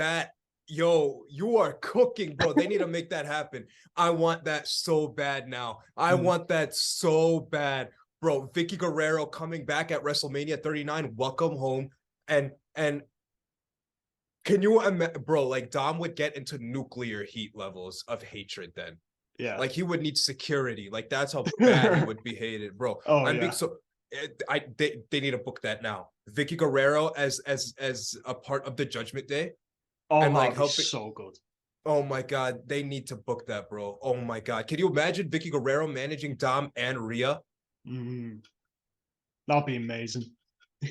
you are cooking, bro. They need to make that happen. I want that so bad now. I want that so bad. Bro, Vicky Guerrero coming back at WrestleMania 39, welcome home. And can you imagine, bro, like Dom would get into nuclear heat levels of hatred then. Yeah. Like he would need security. Like that's how bad he would be hated, bro. Oh, I'm yeah. being so. They need to book that now. Vicky Guerrero as a part of the Judgment Day, Oh, and like that'd be helping. so good. Oh my God, they need to book that, bro. Oh my God, can you imagine Vicky Guerrero managing Dom and Rhea? That'd be amazing.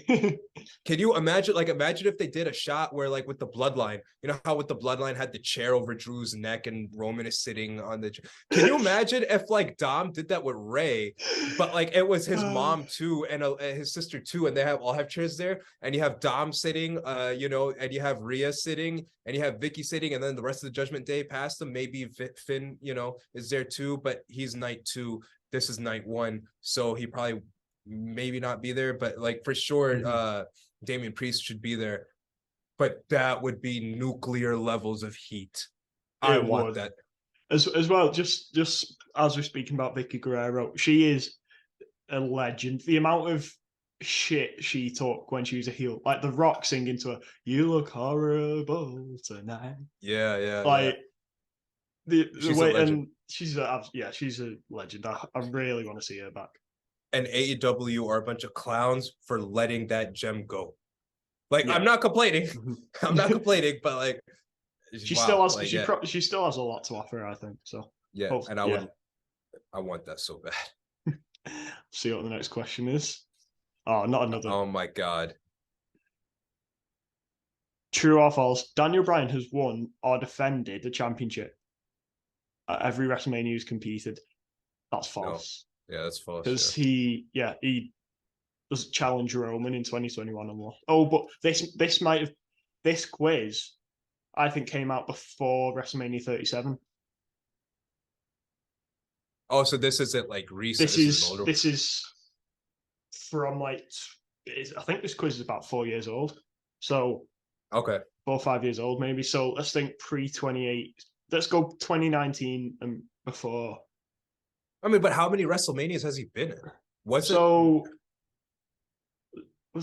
Can you imagine? Like, imagine if they did a shot where, like, with the Bloodline, you know how with the Bloodline had the chair over Drew's neck and Roman is sitting on the. Can you imagine if like Dom did that with Ray, but like it was his mom too and his sister too, and they all have chairs there, and you have Dom sitting, you know, and you have Rhea sitting, and you have Vicky sitting, and then the rest of the Judgment Day past them, maybe Finn, you know, is there too, but he's night 2. This is night 1, so he probably maybe not be there, but like for sure, Damian Priest should be there. But that would be nuclear levels of heat. I want that. As well, just as we're speaking about Vicky Guerrero, she is a legend. The amount of shit she took when she was a heel, like The Rock singing to her, "You look horrible tonight." Yeah. Like the way, and she's a legend. I really want to see her back. And AEW are a bunch of clowns for letting that gem go. Like, yeah. I'm not complaining. I'm not complaining, but like she still has she still has a lot to offer, I think. So yeah, and I want that so bad. See what the next question is. Oh, not another. Oh my God. True or false? Daniel Bryan has won or defended the championship at every WrestleMania he's competed. That's false. No. Yeah, that's false. Because he does challenge Roman in 2021 and lost. Oh, but this quiz, I think, came out before WrestleMania 37. Oh, so this isn't like recent. This is from like, I think this quiz is about 4 years old. So okay, 4 or 5 years old maybe. So let's think pre-28. Let's go 2019 and before. I mean, but how many WrestleManias has he been in? Was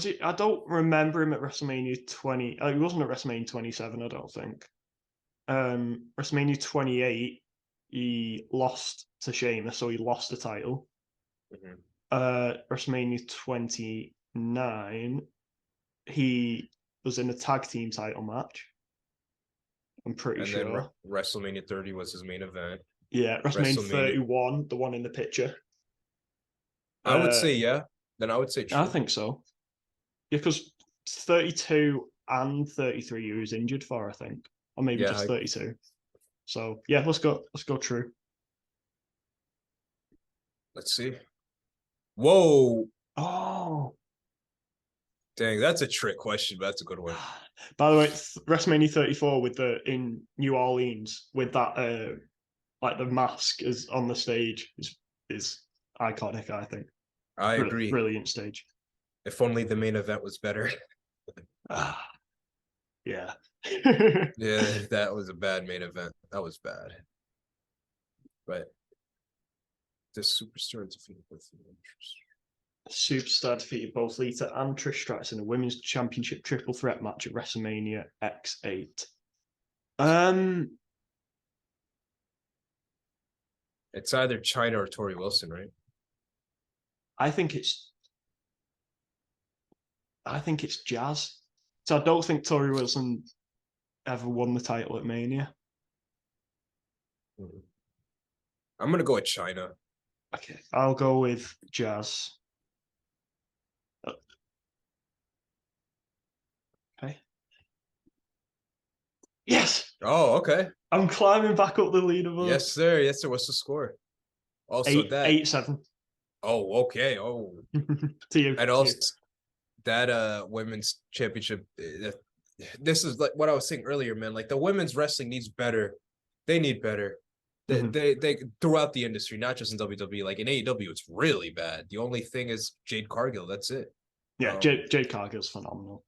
it? I don't remember him at WrestleMania 20. He wasn't at WrestleMania 27, I don't think. WrestleMania 28, he lost to Sheamus, so he lost the title. WrestleMania 29, he was in a tag team title match. I'm pretty sure. And then WrestleMania 30 was his main event. Yeah, WrestleMania 31, the one in the picture. I would say yeah. Then I would say true. I think so. Yeah, because 32 and 33 he was injured for, I think. Or maybe just 32. So yeah, let's go true. Let's see. Whoa. Oh. Dang, that's a trick question, but that's a good one. By the way, WrestleMania 34 in New Orleans with that like the mask is on the stage is iconic, I think. I agree. Brilliant stage. If only the main event was better. Yeah. Yeah, that was a bad main event. That was bad. But the superstar defeated both Superstar defeated both Lita and Trish Stratus in a women's championship triple threat match at WrestleMania X8. It's either China or Tori Wilson, right? I think it's Jazz. So I don't think Tori Wilson ever won the title at Mania. I'm going to go with China. Okay, I'll go with Jazz. Okay. Yes! Oh, okay. I'm climbing back up the leaderboard. Yes, sir. Yes, sir. What's the score? Also 8-7. Oh, okay. Oh. To you. And also that women's championship, this is like what I was saying earlier, man. Like the women's wrestling needs better. They need better. They throughout the industry, not just in WWE. Like in AEW, it's really bad. The only thing is Jade Cargill. That's it. Yeah, Jade Cargill's phenomenal.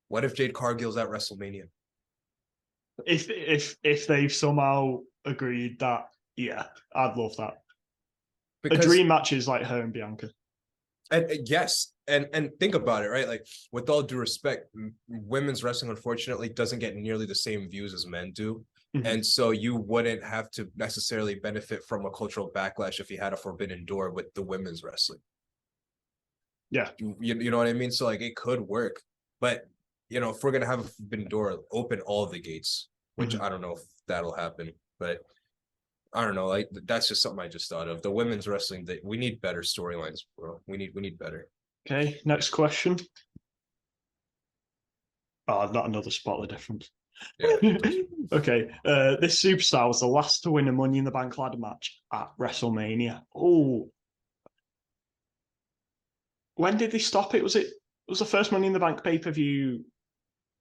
What if Jade Cargill's at WrestleMania? If they've somehow agreed that, yeah, I'd love that. Because a dream match is like her and Bianca. And yes, and think about it, right? Like with all due respect, women's wrestling unfortunately doesn't get nearly the same views as men do. And so you wouldn't have to necessarily benefit from a cultural backlash if you had a forbidden door with the women's wrestling. Yeah. You know what I mean? So like it could work. But if we're gonna have a forbidden door, open all the gates, which I don't know if that'll happen. But I don't know, like that's just something I just thought of. The women's wrestling, we need better storylines, bro. We need better. Okay, next question. Oh, not another spot of difference. Yeah. Okay, this superstar was the last to win a Money in the Bank ladder match at WrestleMania. Oh, when did they stop it? Was the first Money in the Bank pay-per-view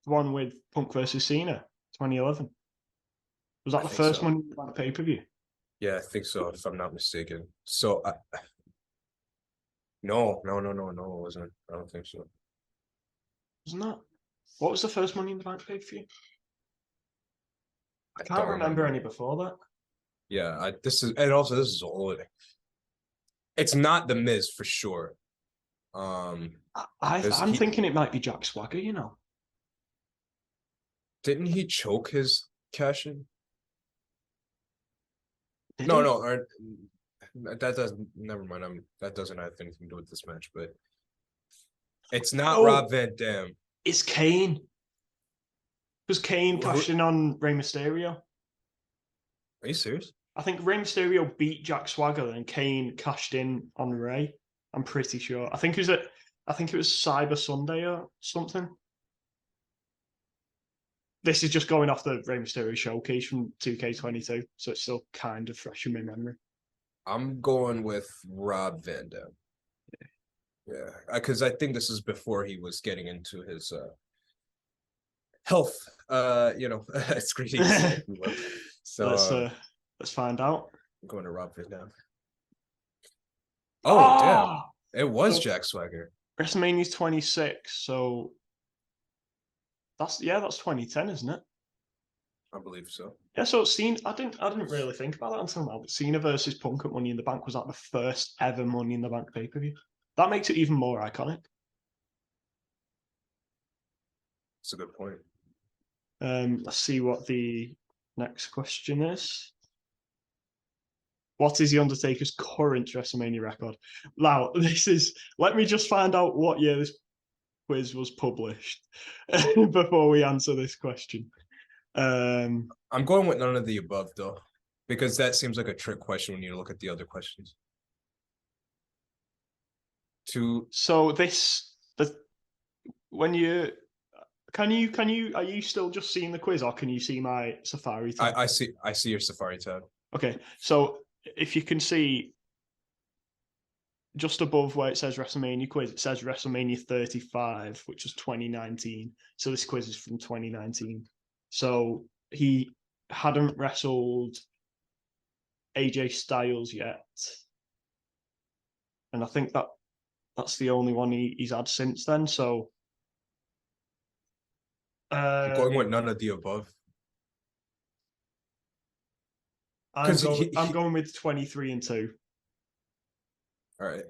the one with Punk versus Cena, 2011? Was that the first Money in the Bank pay-per-view? Yeah, I think so, if I'm not mistaken. So, no, it wasn't. I don't think so. Wasn't that? What was the first Money in the Bank pay-per-view? I can't remember any before that. Yeah, this is old. It's not The Miz for sure. I'm thinking it might be Jack Swagger. Didn't he choke his cash in? Did No, that doesn't. Never mind. That doesn't have anything to do with this match. But it's not Rob Van Dam. It's Kane. Because Kane cashed in on Rey Mysterio. Are you serious? I think Rey Mysterio beat Jack Swagger and Kane cashed in on Rey. I'm pretty sure. I think it was Cyber Sunday or something. This is just going off the Rey Mysterio showcase from 2K22, so it's still kind of fresh in my memory. I'm going with Rob Van Dam. Yeah, because I think this is before he was getting into his health, screening. So let's find out. I'm going to Rob Van Dam. Oh, damn. It was Jack Swagger. WrestleMania's 26, so that's 2010, isn't it? I believe so. Yeah, so Cena, I didn't really think about that until now, but Cena versus Punk at Money in the Bank was like the first ever Money in the Bank pay-per-view. That makes it even more iconic. That's a good point. Let's see what the next question is. What is The Undertaker's current WrestleMania record? Now, let me just find out what year this quiz was published before we answer this question. I'm going with none of the above, though, because that seems like a trick question when you look at the other questions. Are you still just seeing the quiz, or can you see my Safari tab? I see your Safari tab. Okay, so if you can see just above where it says WrestleMania quiz, it says WrestleMania 35, which was 2019. So this quiz is from 2019. So he hadn't wrestled AJ Styles yet, and I think that's the only one he's had since then. So I'm going with none of the above. I'm going with 23-2. All right.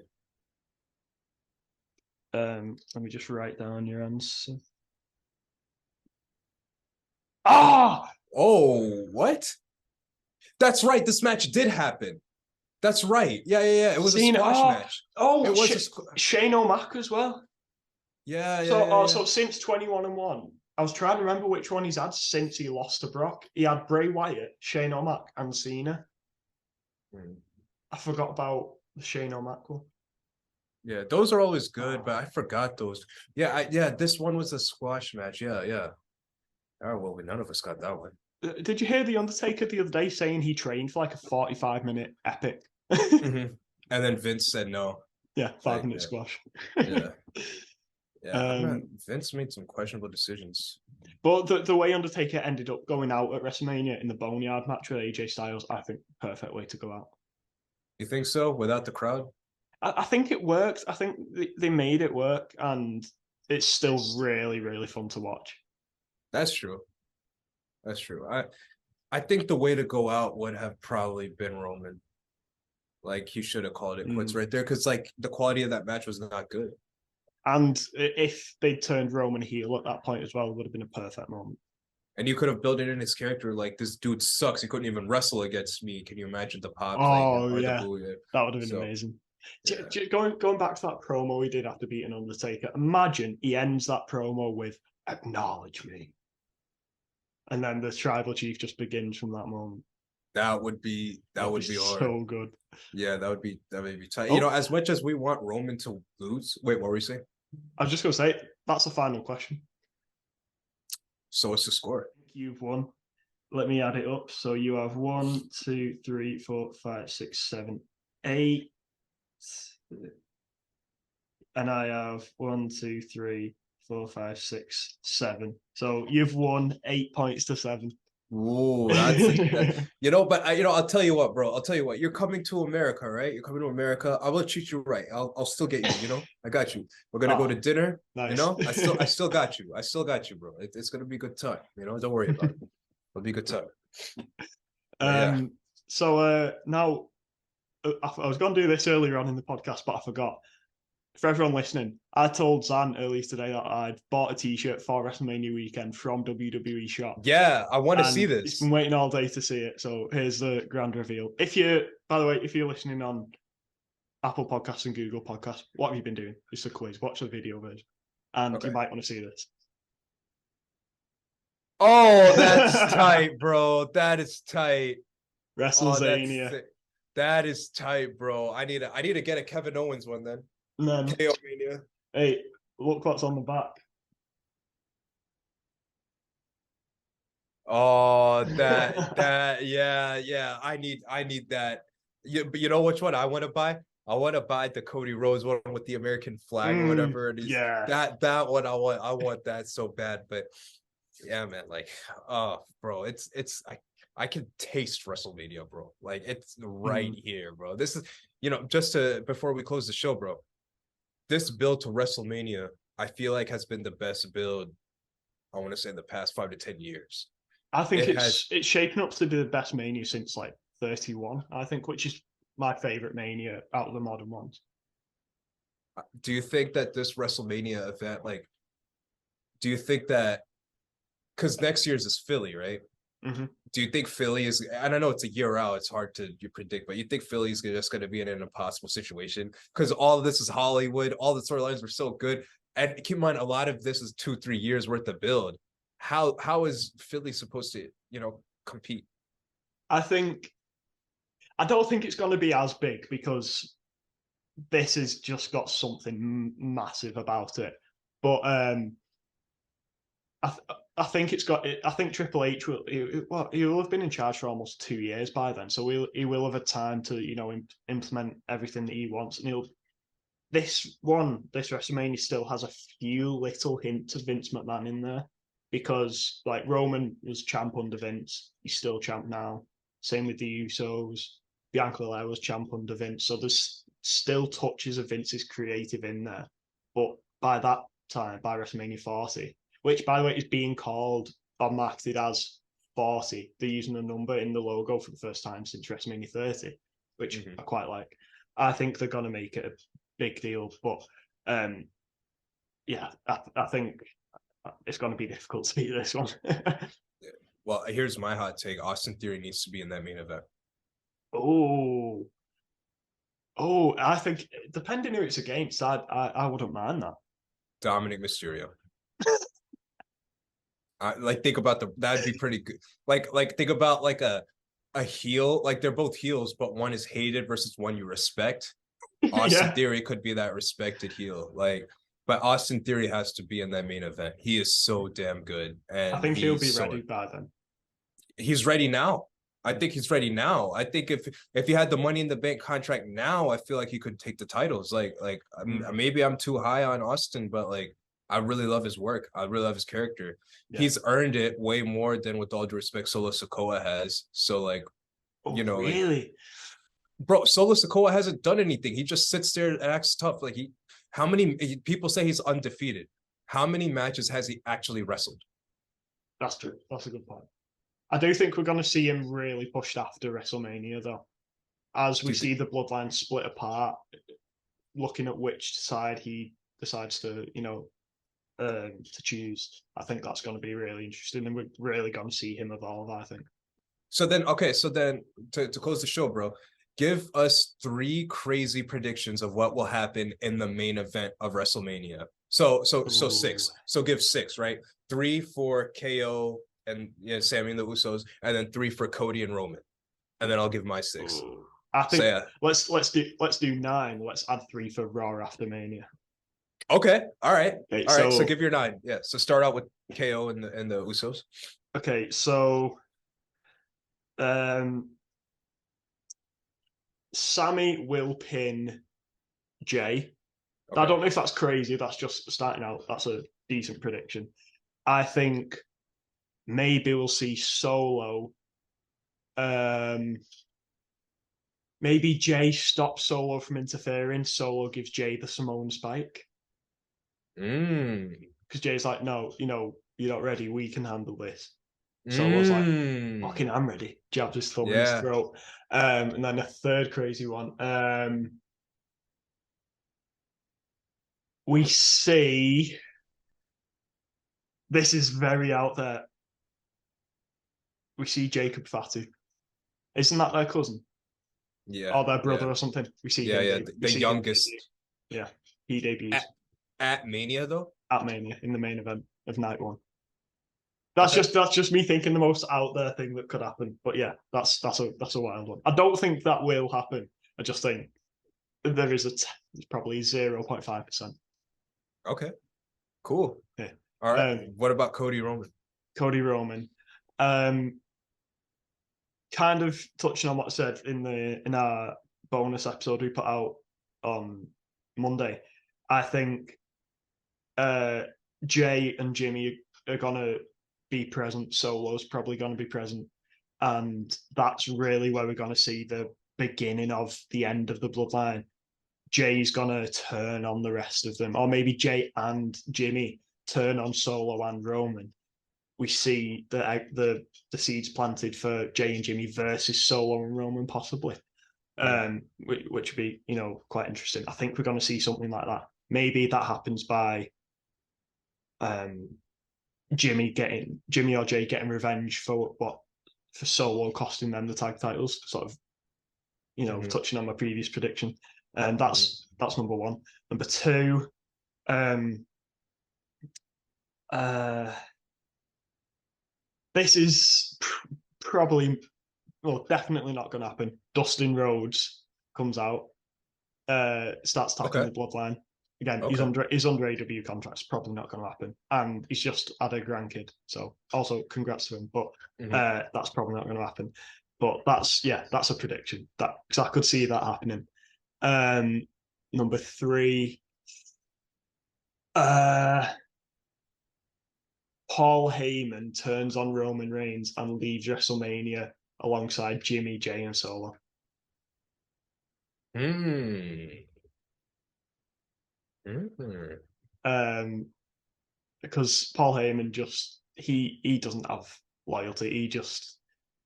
Let me just write down your answer. Oh, what? That's right. This match did happen. That's right. Yeah. It was a squash match. Oh, it was Shane O'Mac as well. Yeah. So since 21-1, I was trying to remember which one he's had since he lost to Brock. He had Bray Wyatt, Shane O'Mac, and Cena. I forgot about the Shane O'Mac one. Yeah, those are always good, but I forgot those. Yeah, this one was a squash match. Yeah. Oh, well, none of us got that one. Did you hear The Undertaker the other day saying he trained for like a 45-minute epic? And then Vince said no. Yeah, 5-minute squash. Yeah. Vince made some questionable decisions. But the way Undertaker ended up going out at WrestleMania in the Boneyard match with AJ Styles, I think perfect way to go out. You think so? Without the crowd? I think it worked. I think they made it work, and it's still really, really fun to watch. That's true. I think the way to go out would have probably been Roman. Like, he should have called it quits right there, because like the quality of that match was not good. And if they turned Roman heel at that point as well, it would have been a perfect moment. And you could have built it in his character like this dude sucks. He couldn't even wrestle against me. Can you imagine the pop playing Oh or the yeah, boo? Yeah. that would have been So amazing. yeah. Going back to that promo he did after beating Undertaker. Imagine he ends that promo with "Acknowledge me," and then the tribal chief just begins from that moment. That would be hard. So good. Yeah, that would be tight. Oh. You know, as much as we want Roman to lose. Wait, what were you saying? I was just gonna say that's the final question. So what's the score? You've won. Let me add it up. So you have 1, 2, 3, 4, 5, 6, 7, 8. And I have 1, 2, 3, 4, 5, 6, 7. So you've won 8 points to 7. Ooh, that's you know, but I'll tell you what, bro. I'll tell you what. You're coming to America, right? You're coming to America. I will treat you right. I'll still get you. You know, I got you. We're gonna go to dinner. Nice. You know, I still got you. I still got you, bro. It's gonna be a good time. You know, don't worry about it. It'll be a good time. Yeah. So now I was going to do this earlier on in the podcast, but I forgot. For everyone listening, I told Zan earlier today that I'd bought a T-shirt for WrestleMania weekend from WWE Shop. Yeah, I want to see this. He's been waiting all day to see it, so here's the grand reveal. By the way, if you're listening on Apple Podcasts and Google Podcasts, what have you been doing? It's a quiz. Watch the video version, and you might want to see this. Oh, that's tight, bro. That is tight. WrestleMania. Oh, that is tight, bro. I need to get a Kevin Owens one then. And then, KO-Mania. Hey, look what's on the back. Oh, yeah. I need that. Yeah, but you know which one I want to buy? I want to buy the Cody Rhodes one with the American flag or whatever it is. Yeah. That one I want that so bad. But yeah, man, like, oh, bro, I can taste WrestleMania, bro. Like it's right here, bro. This is, just before we close the show, bro. This build to WrestleMania, I feel like has been the best build, I want to say, in the past 5 to 10 years. I think it's shaping up to be the best Mania since like 31, I think, which is my favorite Mania out of the modern ones. Do you think that this WrestleMania event, do you think that, because next year's is Philly, right? Mm-hmm. Do you think Philly is, and I know it's a year out, it's hard to predict, but you think Philly's just going to be in an impossible situation? Because all of this is Hollywood, all the storylines were so good. And keep in mind, a lot of this is 2-3 years worth of build. How is Philly supposed to, compete? I don't think it's going to be as big because this has just got something massive about it. But I think it's got. I think Triple H he'll have been in charge for almost 2 years by then, so he will have a time to implement everything that he wants, and this WrestleMania still has a few little hints of Vince McMahon in there because like Roman was champ under Vince, he's still champ now. Same with the Usos. Bianca Belair was champ under Vince, so there's still touches of Vince's creative in there. But by that time, by WrestleMania 40. Which, by the way, is being called or marketed as 40. They're using a number in the logo for the first time since WrestleMania 30, which I quite like. I think they're going to make it a big deal. But, yeah, I think it's going to be difficult to beat this one. Well, here's my hot take. Austin Theory needs to be in that main event. Oh, I think, depending who it's against, I wouldn't mind that. Dominic Mysterio. Think about that'd be pretty good. Think about a heel, they're both heels, but one is hated versus one you respect. Austin Theory could be that respected heel. But Austin Theory has to be in that main event. He is so damn good. And I think he'll be ready by then. He's ready now. I think he's ready now. I think if he had the Money in the Bank contract now, I feel like he could take the titles. Maybe I'm too high on Austin, but I really love his work. I really love his character. Yeah. He's earned it way more than, with all due respect, Solo Sikoa has. So really? Bro, Solo Sikoa hasn't done anything. He just sits there and acts tough. How many people say he's undefeated? How many matches has he actually wrestled? That's true. That's a good point. I do think we're going to see him really pushed after WrestleMania, though, as we see the bloodline split apart, looking at which side he decides to, to choose. I think that's going to be really interesting, and we're really going to see him evolve, I think. So then to close the show, bro, give us 3 crazy predictions of what will happen in the main event of WrestleMania. So 6. So give 6, right? 3 for KO and Sammy and the Usos, and then 3 for Cody and Roman. And then I'll give my 6. I think let's do 9. Let's add 3 for Raw after Mania. Okay. All right. Okay, all right. So give your 9. Yeah. So start out with KO and the Usos. Okay. So, Sammy will pin Jay. Okay. I don't know if that's crazy. That's just starting out. That's a decent prediction. I think maybe we'll see Solo. Maybe Jay stops Solo from interfering. Solo gives Jay the Samoan spike. Because Jay's like, no, you're not ready. We can handle this. Solo's like, fucking, I'm ready. Jabs his thumb in his throat. And then a third crazy one. We see, this is very out there. We see Jacob Fatu. Isn't that their cousin? Yeah. Or their brother or something. We see him. The youngest. Yeah. He debuts. At Mania, though? At Mania, in the main event of night 1. That's just me thinking the most out there thing that could happen. But yeah, that's a wild one. I don't think that will happen. I just think there is it's probably 0.5%. Okay. Cool. Yeah. All right. What about Cody Roman? Cody Roman. Kind of touching on what I said in our bonus episode we put out on Monday. I think Jay and Jimmy are gonna be present. Solo's probably gonna be present, and that's really where we're gonna see the beginning of the end of the bloodline. Jay's gonna turn on the rest of them, or maybe Jay and Jimmy turn on Solo and Roman. We see the seeds planted for Jay and Jimmy versus Solo and Roman, possibly, which would be quite interesting. I think we're going to see something like that. Maybe that happens by Jimmy or Jay getting revenge for Solo costing them the tag titles. Sort of, touching on my previous prediction, and that's number 1. Number 2, this is definitely not going to happen. Dustin Rhodes comes out, starts attacking the bloodline. Again, he's under AW contracts. Probably not going to happen. And he's just had a grandkid. So also congrats to him. But that's probably not going to happen. But that's a prediction. Because I could see that happening. Number 3, Paul Heyman turns on Roman Reigns and leaves WrestleMania alongside Jimmy, Jay, and Solo. Because Paul Heyman he doesn't have loyalty. He just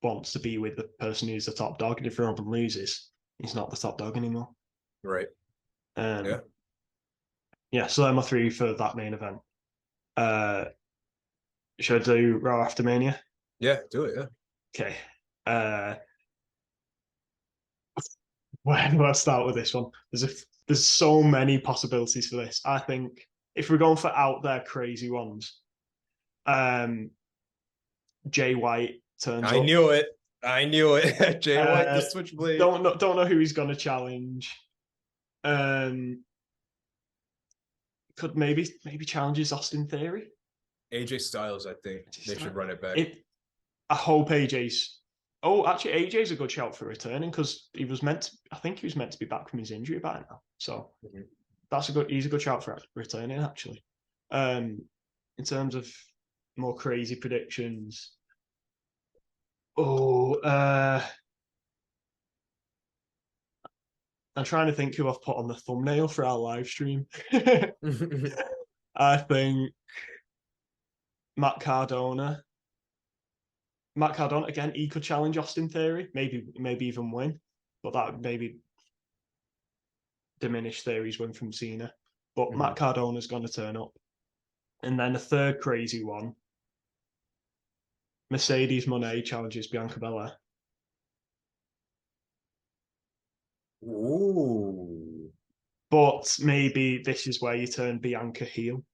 wants to be with the person who's the top dog. And if Roman loses, he's not the top dog anymore. Right. Yeah. So they're my 3 for that main event. Should I do Raw after Mania? Yeah, do it. Yeah. Okay. Where do I start with this one? There's so many possibilities for this. I think if we're going for out there crazy ones, Jay White turns up. I knew it. Jay White, the Switchblade. Don't know who he's going to challenge. Could maybe challenges Austin Theory. AJ Styles, I think they should run it back. I hope AJ's. Oh, actually, AJ's a good shout for returning because he was meant to be back from his injury by now. So he's a good shout for returning, actually. In terms of more crazy predictions, I'm trying to think who I've put on the thumbnail for our live stream. I think Matt Cardona again. He could challenge Austin Theory, maybe even win, but that would maybe diminish Theory's win from Cena. But Matt Cardona's going to turn up. And then a third crazy one. Mercedes Moné challenges Bianca Belair. Ooh. But maybe this is where you turn Bianca heel.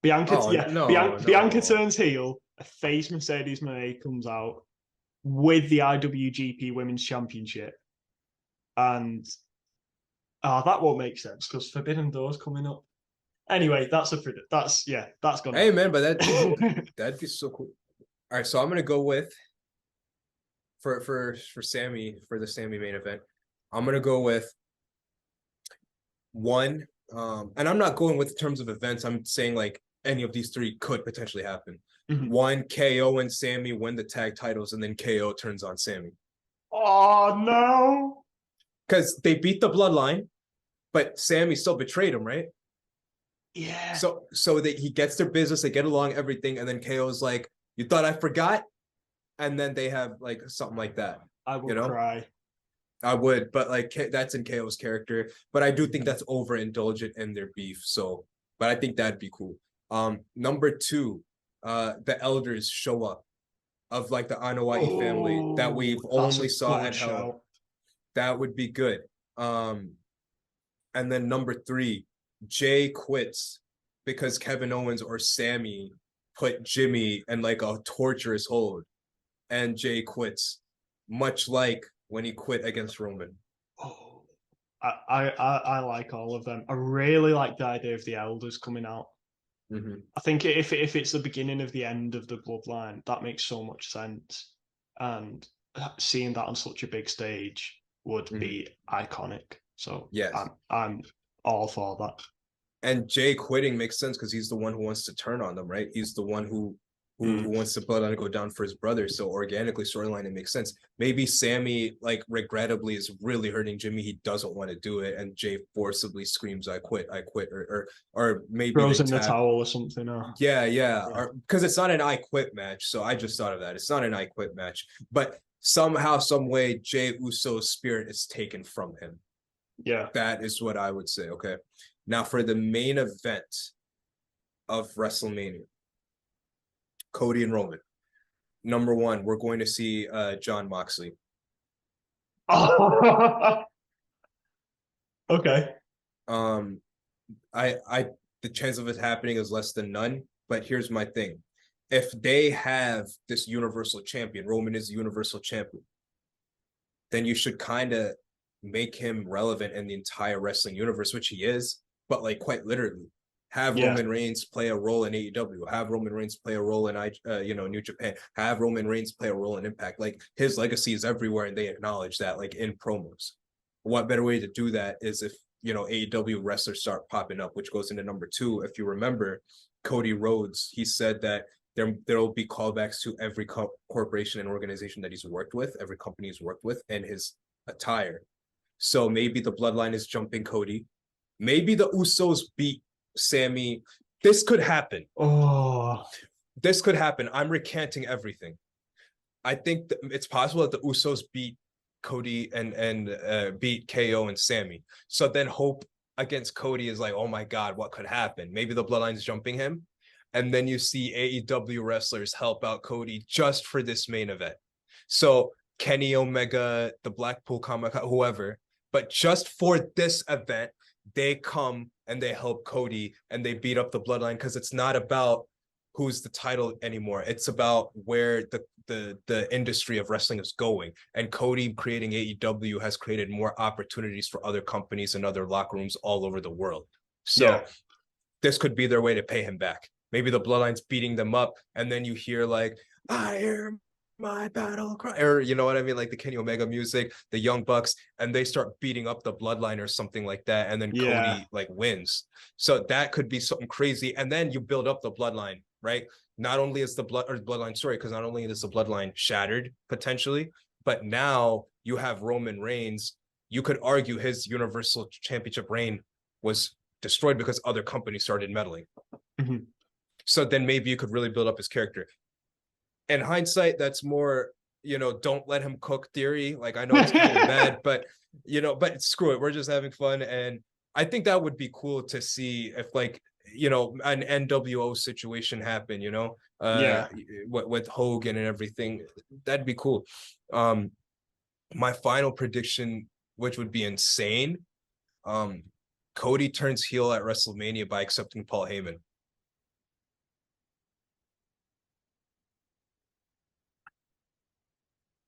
Bianca turns heel. A face Mercedes Moné comes out with the IWGP Women's Championship, and that won't make sense because Forbidden Door's coming up. Anyway, that's gone. Hey man, but that'd be so cool. All right, so I'm gonna go with for Sammy, for the Sammy main event. I'm gonna go with one, and I'm not going with terms of events. I'm saying like any of these three could potentially happen. Mhm. One, KO and Sammy win the tag titles, and then KO turns on Sammy. Oh no! Because they beat the Bloodline, but Sammy still betrayed him, right? Yeah. So that he gets their business, they get along, everything, and then KO's like, "You thought I forgot?" And then they have like something like that. I would cry. I would, but like that's in KO's character. But I do think that's overindulgent in their beef. So, but I think that'd be cool. Number two, the elders show up of like the Anoa'i family that we've only saw at Hell. That would be good. And then number three, Jay quits because Kevin Owens or Sammy put Jimmy in like a torturous hold, and Jay quits, much like when he quit against Roman. Oh, I like all of them. I really like the idea of the elders coming out. Mm-hmm. I think if it's the beginning of the end of the bloodline, that makes so much sense. And seeing that on such a big stage would be iconic. So yes, I'm all for that. And Jay quitting makes sense because he's the one who wants to turn on them, right? He's the one who wants the bloodline to go down for his brother. So organically, storyline, it makes sense. Maybe Sammy, like, regrettably is really hurting Jimmy. He doesn't want to do it, and Jay forcibly screams, "I quit, I quit," or maybe throws in the towel or something. Yeah. Because it's not an I quit match. So I just thought of that. It's not an I quit match, but somehow, some way, Jay Uso's spirit is taken from him. Yeah, that is what I would say. Okay, now for the main event of WrestleMania. Cody and Roman. Number one, we're going to see Jon Moxley. Okay. The chance of it happening is less than none, but here's my thing. If they have this Universal Champion, Roman is the Universal Champion, then you should kind of make him relevant in the entire wrestling universe, which he is, but like quite literally. Have Roman Reigns play a role in AEW. Have Roman Reigns play a role in New Japan. Have Roman Reigns play a role in Impact. Like, his legacy is everywhere, and they acknowledge that, like, in promos. What better way to do that is if AEW wrestlers start popping up, which goes into number two. If you remember, Cody Rhodes, he said that there will be callbacks to every corporation and organization that he's worked with, every company he's worked with, and his attire. So maybe the Bloodline is jumping Cody. Maybe the Usos beat Sammy. This could happen. This could happen. I'm recanting everything. I think it's possible that the Usos beat Cody and beat KO and Sammy. So then hope against Cody is like, oh my God, what could happen? Maybe the Bloodline's jumping him. And then you see AEW wrestlers help out Cody just for this main event. So Kenny Omega, the Blackpool Comic, whoever, but just for this event, they come and they help Cody and they beat up the Bloodline, because it's not about who's the title anymore. It's about where the industry of wrestling is going. And Cody creating AEW has created more opportunities for other companies and other locker rooms all over the world. So this could be their way to pay him back. Maybe the Bloodline's beating them up, and then you hear like, I hear my battle cry, or you know what I mean, like the Kenny Omega music, the Young Bucks, and they start beating up the Bloodline or something like that, and then Cody like wins. So that could be something crazy, and then you build up the Bloodline, right? Not only is the Bloodline story, because not only is the Bloodline shattered potentially, but now you have Roman Reigns. You could argue his Universal Championship reign was destroyed because other companies started meddling. So then maybe you could really build up his character. In hindsight, that's more, don't let him cook theory. Like, I know it's kind of bad, but, but screw it. We're just having fun. And I think that would be cool to see if, like, an NWO situation happen, Yeah. with Hogan and everything. That'd be cool. My final prediction, which would be insane, Cody turns heel at WrestleMania by accepting Paul Heyman.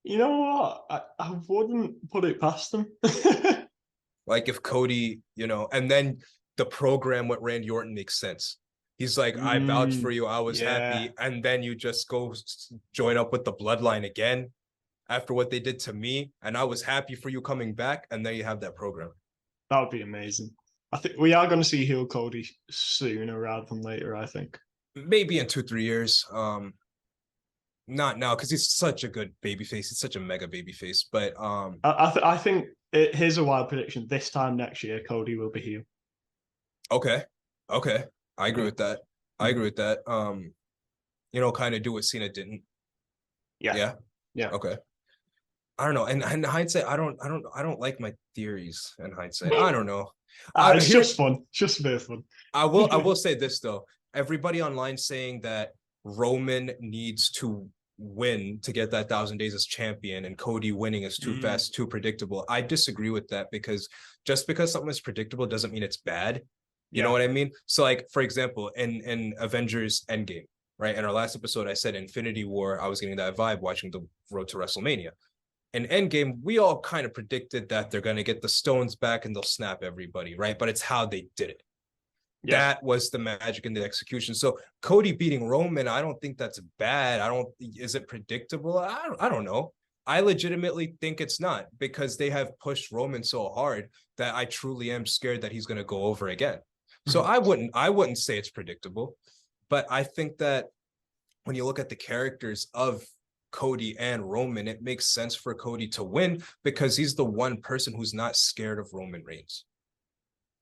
You know what? I wouldn't put it past them. Like if Cody, and then the program with Randy Orton makes sense. He's like, I vouched for you. I was happy. And then you just go join up with the bloodline again after what they did to me. And I was happy for you coming back. And then you have that program. That would be amazing. I think we are going to see heel Cody sooner rather than later, I think. Maybe in 2-3 years. Not now, because he's such a good babyface. He's such a mega babyface. But I think here's a wild prediction. This time next year, Cody will be heel. Okay. I agree with that. Kind of do what Cena didn't. Yeah. Okay. I don't know. And in hindsight, I don't like my theories in hindsight. I don't know. It's just fun. It's just a bit of fun. I will say this though. Everybody online saying that Roman needs to win to get that 1,000 days as champion, and Cody winning is too fast, too predictable. I disagree with that, because just because something is predictable doesn't mean it's bad. You know what I mean? So like, for example, in Avengers Endgame, right? In our last episode, I said Infinity War, I was getting that vibe watching the road to WrestleMania. In Endgame, we all kind of predicted that they're going to get the stones back and they'll snap everybody, right? But it's how they did it. Yeah. That was the magic in the execution. So Cody beating Roman, I don't think that's bad. Is it predictable? I don't know. I legitimately think it's not, because they have pushed Roman so hard that I truly am scared that he's going to go over again. So I wouldn't say it's predictable, but I think that when you look at the characters of Cody and Roman, it makes sense for Cody to win, because he's the one person who's not scared of Roman Reigns.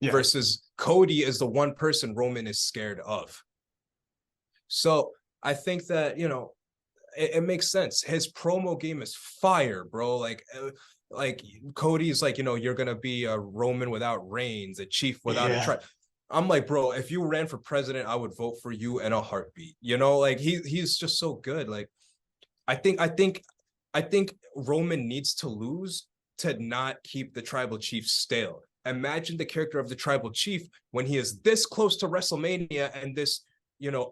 Yeah. Versus Cody is the one person Roman is scared of. So I think that, it makes sense. His promo game is fire, bro. Like Cody's like, you're going to be a Roman without Reigns, a chief without a tribe. I'm like, bro, if you ran for president, I would vote for you in a heartbeat. Like he's just so good. Like, I think Roman needs to lose to not keep the tribal chief stale. Imagine the character of the tribal chief when he is this close to WrestleMania and this,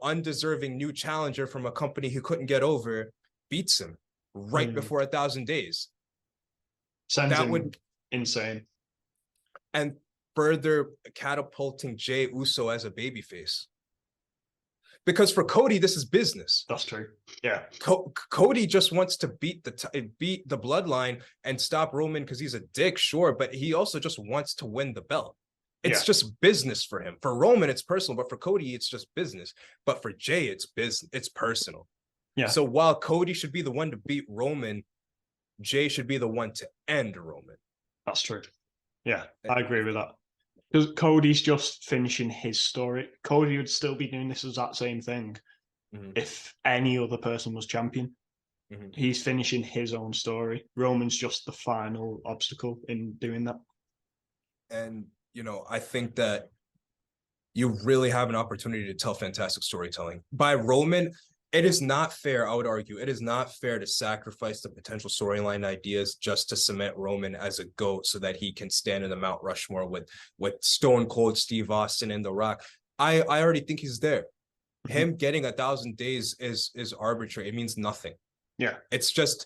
undeserving new challenger from a company he couldn't get over beats him right before 1,000 days. That would insane. And further catapulting Jey Uso as a babyface. Because for Cody, this is business. That's true. Yeah. Cody just wants to beat the bloodline and stop Roman because he's a dick, sure, but he also just wants to win the belt. It's just business for him. For Roman, it's personal, but for Cody, it's just business. But for Jey, it's business. It's personal. Yeah. So while Cody should be the one to beat Roman, Jey should be the one to end Roman. That's true. Yeah, I agree with that. Because Cody's just finishing his story. Cody would still be doing this exact same thing if any other person was champion. He's finishing his own story. Roman's just the final obstacle in doing that. And, I think that you really have an opportunity to tell fantastic storytelling. By Roman, it is not fair, I would argue, it is not fair to sacrifice the potential storyline ideas just to cement Roman as a GOAT so that he can stand in the Mount Rushmore with Stone Cold Steve Austin and The Rock. I already think he's there. Him getting 1,000 days is arbitrary. It means nothing. Yeah. It's just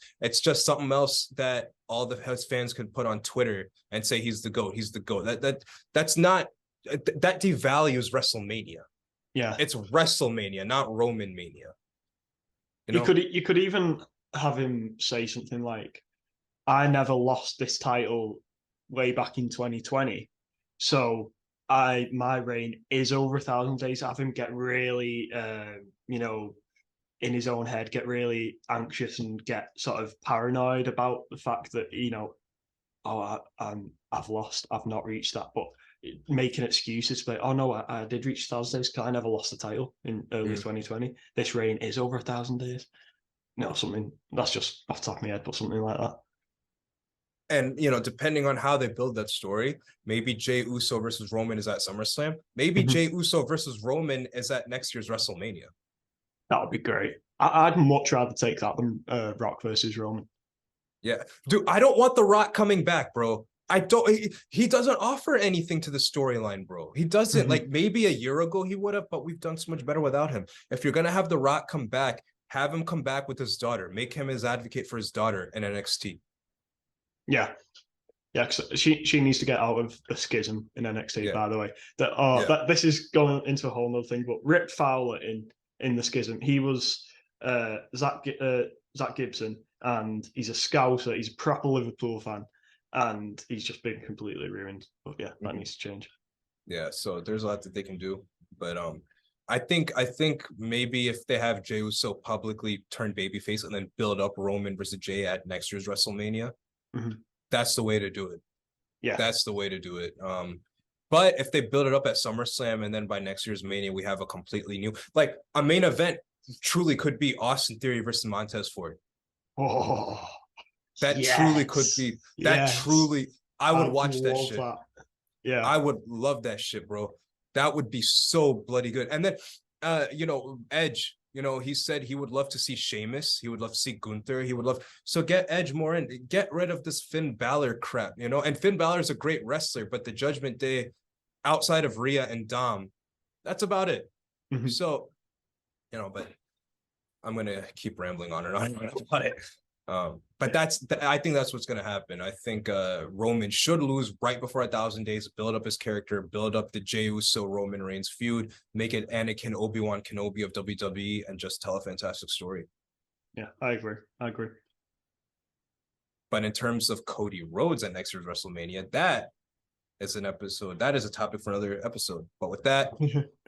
something else that all the his fans can put on Twitter and say he's the GOAT. He's the GOAT. That devalues WrestleMania. Yeah. It's WrestleMania, not Roman Mania. You could even have him say something like, I never lost this title way back in 2020. So my reign is over 1,000 days. Have him get really in his own head, get really anxious and get sort of paranoid about the fact that, I've lost, I've not reached that, but making excuses like, oh no, I did reach 1,000 days because I never lost the title in early 2020. This reign is over 1,000 days. Something that's just off the top of my head, but something like that. And, depending on how they build that story, maybe Jey Uso versus Roman is at SummerSlam. Maybe Jey Uso versus Roman is at next year's WrestleMania. That would be great. I'd much rather take that than Rock versus Roman. Yeah. Dude, I don't want The Rock coming back, bro. He doesn't offer anything to the storyline, bro. He doesn't. Like, maybe a year ago he would have, but we've done so much better without him. If you're going to have The Rock come back, have him come back with his daughter. Make him his advocate for his daughter in NXT. Yeah. Yeah, cause she needs to get out of the schism in NXT, by the way. That this is going into a whole other thing, but Rip Fowler in the schism, he was Zach Gibson, and he's a Scouser, he's a proper Liverpool fan, and he's just been completely ruined. But yeah, that needs to change. Yeah, so there's a lot that they can do. But I think maybe if they have Jey Uso publicly turn babyface and then build up Roman versus Jey at next year's WrestleMania, that's the way to do it. Yeah, that's the way to do it. But if they build it up at SummerSlam and then by next year's Mania we have a completely new, like, a main event truly could be Austin Theory versus Montez Ford. Oh, that truly could be. That truly, I would watch that shit. Yeah, I would love that shit, bro. That would be so bloody good. And then, Edge, he said he would love to see Sheamus. He would love to see Gunther. He would love. So get Edge more in. Get rid of this Finn Balor crap, And Finn Balor is a great wrestler, but the Judgment Day, outside of Rhea and Dom, that's about it. So, but I'm gonna keep rambling on and on about it. But I think that's what's gonna happen. I think Roman should lose right before 1,000 days, build up his character, build up the Jey Uso Roman Reigns feud, make it Anakin Obi-Wan Kenobi of WWE, and just tell a fantastic story. Yeah, I agree. But in terms of Cody Rhodes at next year's WrestleMania, that is an episode. That is a topic for another episode. But with that,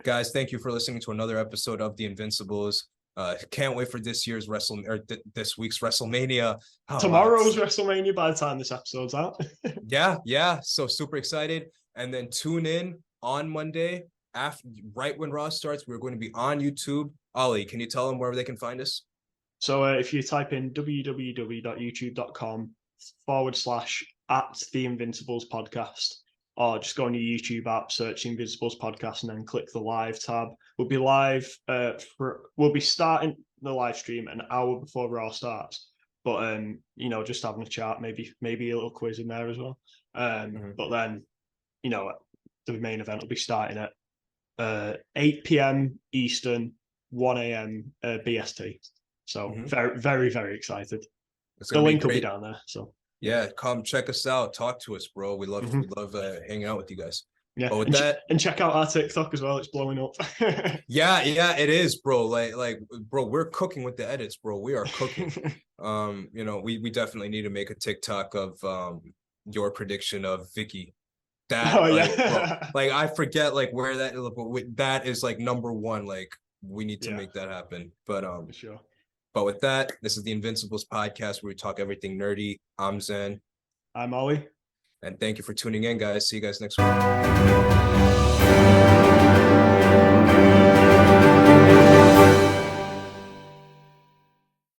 guys, thank you for listening to another episode of The Invincibles. Can't wait for this year's this week's WrestleMania. Tomorrow's WrestleMania by the time this episode's out. Yeah. So super excited. And then tune in on Monday right when Raw starts. We're going to be on YouTube. Oli, can you tell them where they can find us? So if you type in www.youtube.com/@The Invincibles Podcast, or just go on your YouTube app, search The Invincibles Podcast, and then click the live tab. We'll be live. We'll be starting the live stream an hour before Raw starts. But just having a chat, maybe a little quiz in there as well. But then, the main event will be starting at 8 p.m. Eastern, 1 a.m. BST. So very, very, very excited. The link will be down there. So. Yeah, come check us out. Talk to us, bro. We love hanging out with you guys. Yeah, but with and check out our TikTok as well. It's blowing up. yeah, it is, bro. Like, bro, we're cooking with the edits, bro. We are cooking. We definitely need to make a TikTok of your prediction of Vicky. That, bro, I forget where that is, but that is number one. We need to make that happen. But for sure. But with that, this is the Invincibles Podcast, where we talk everything nerdy. I'm Zan. I'm Oli. And thank you for tuning in, guys. See you guys next week.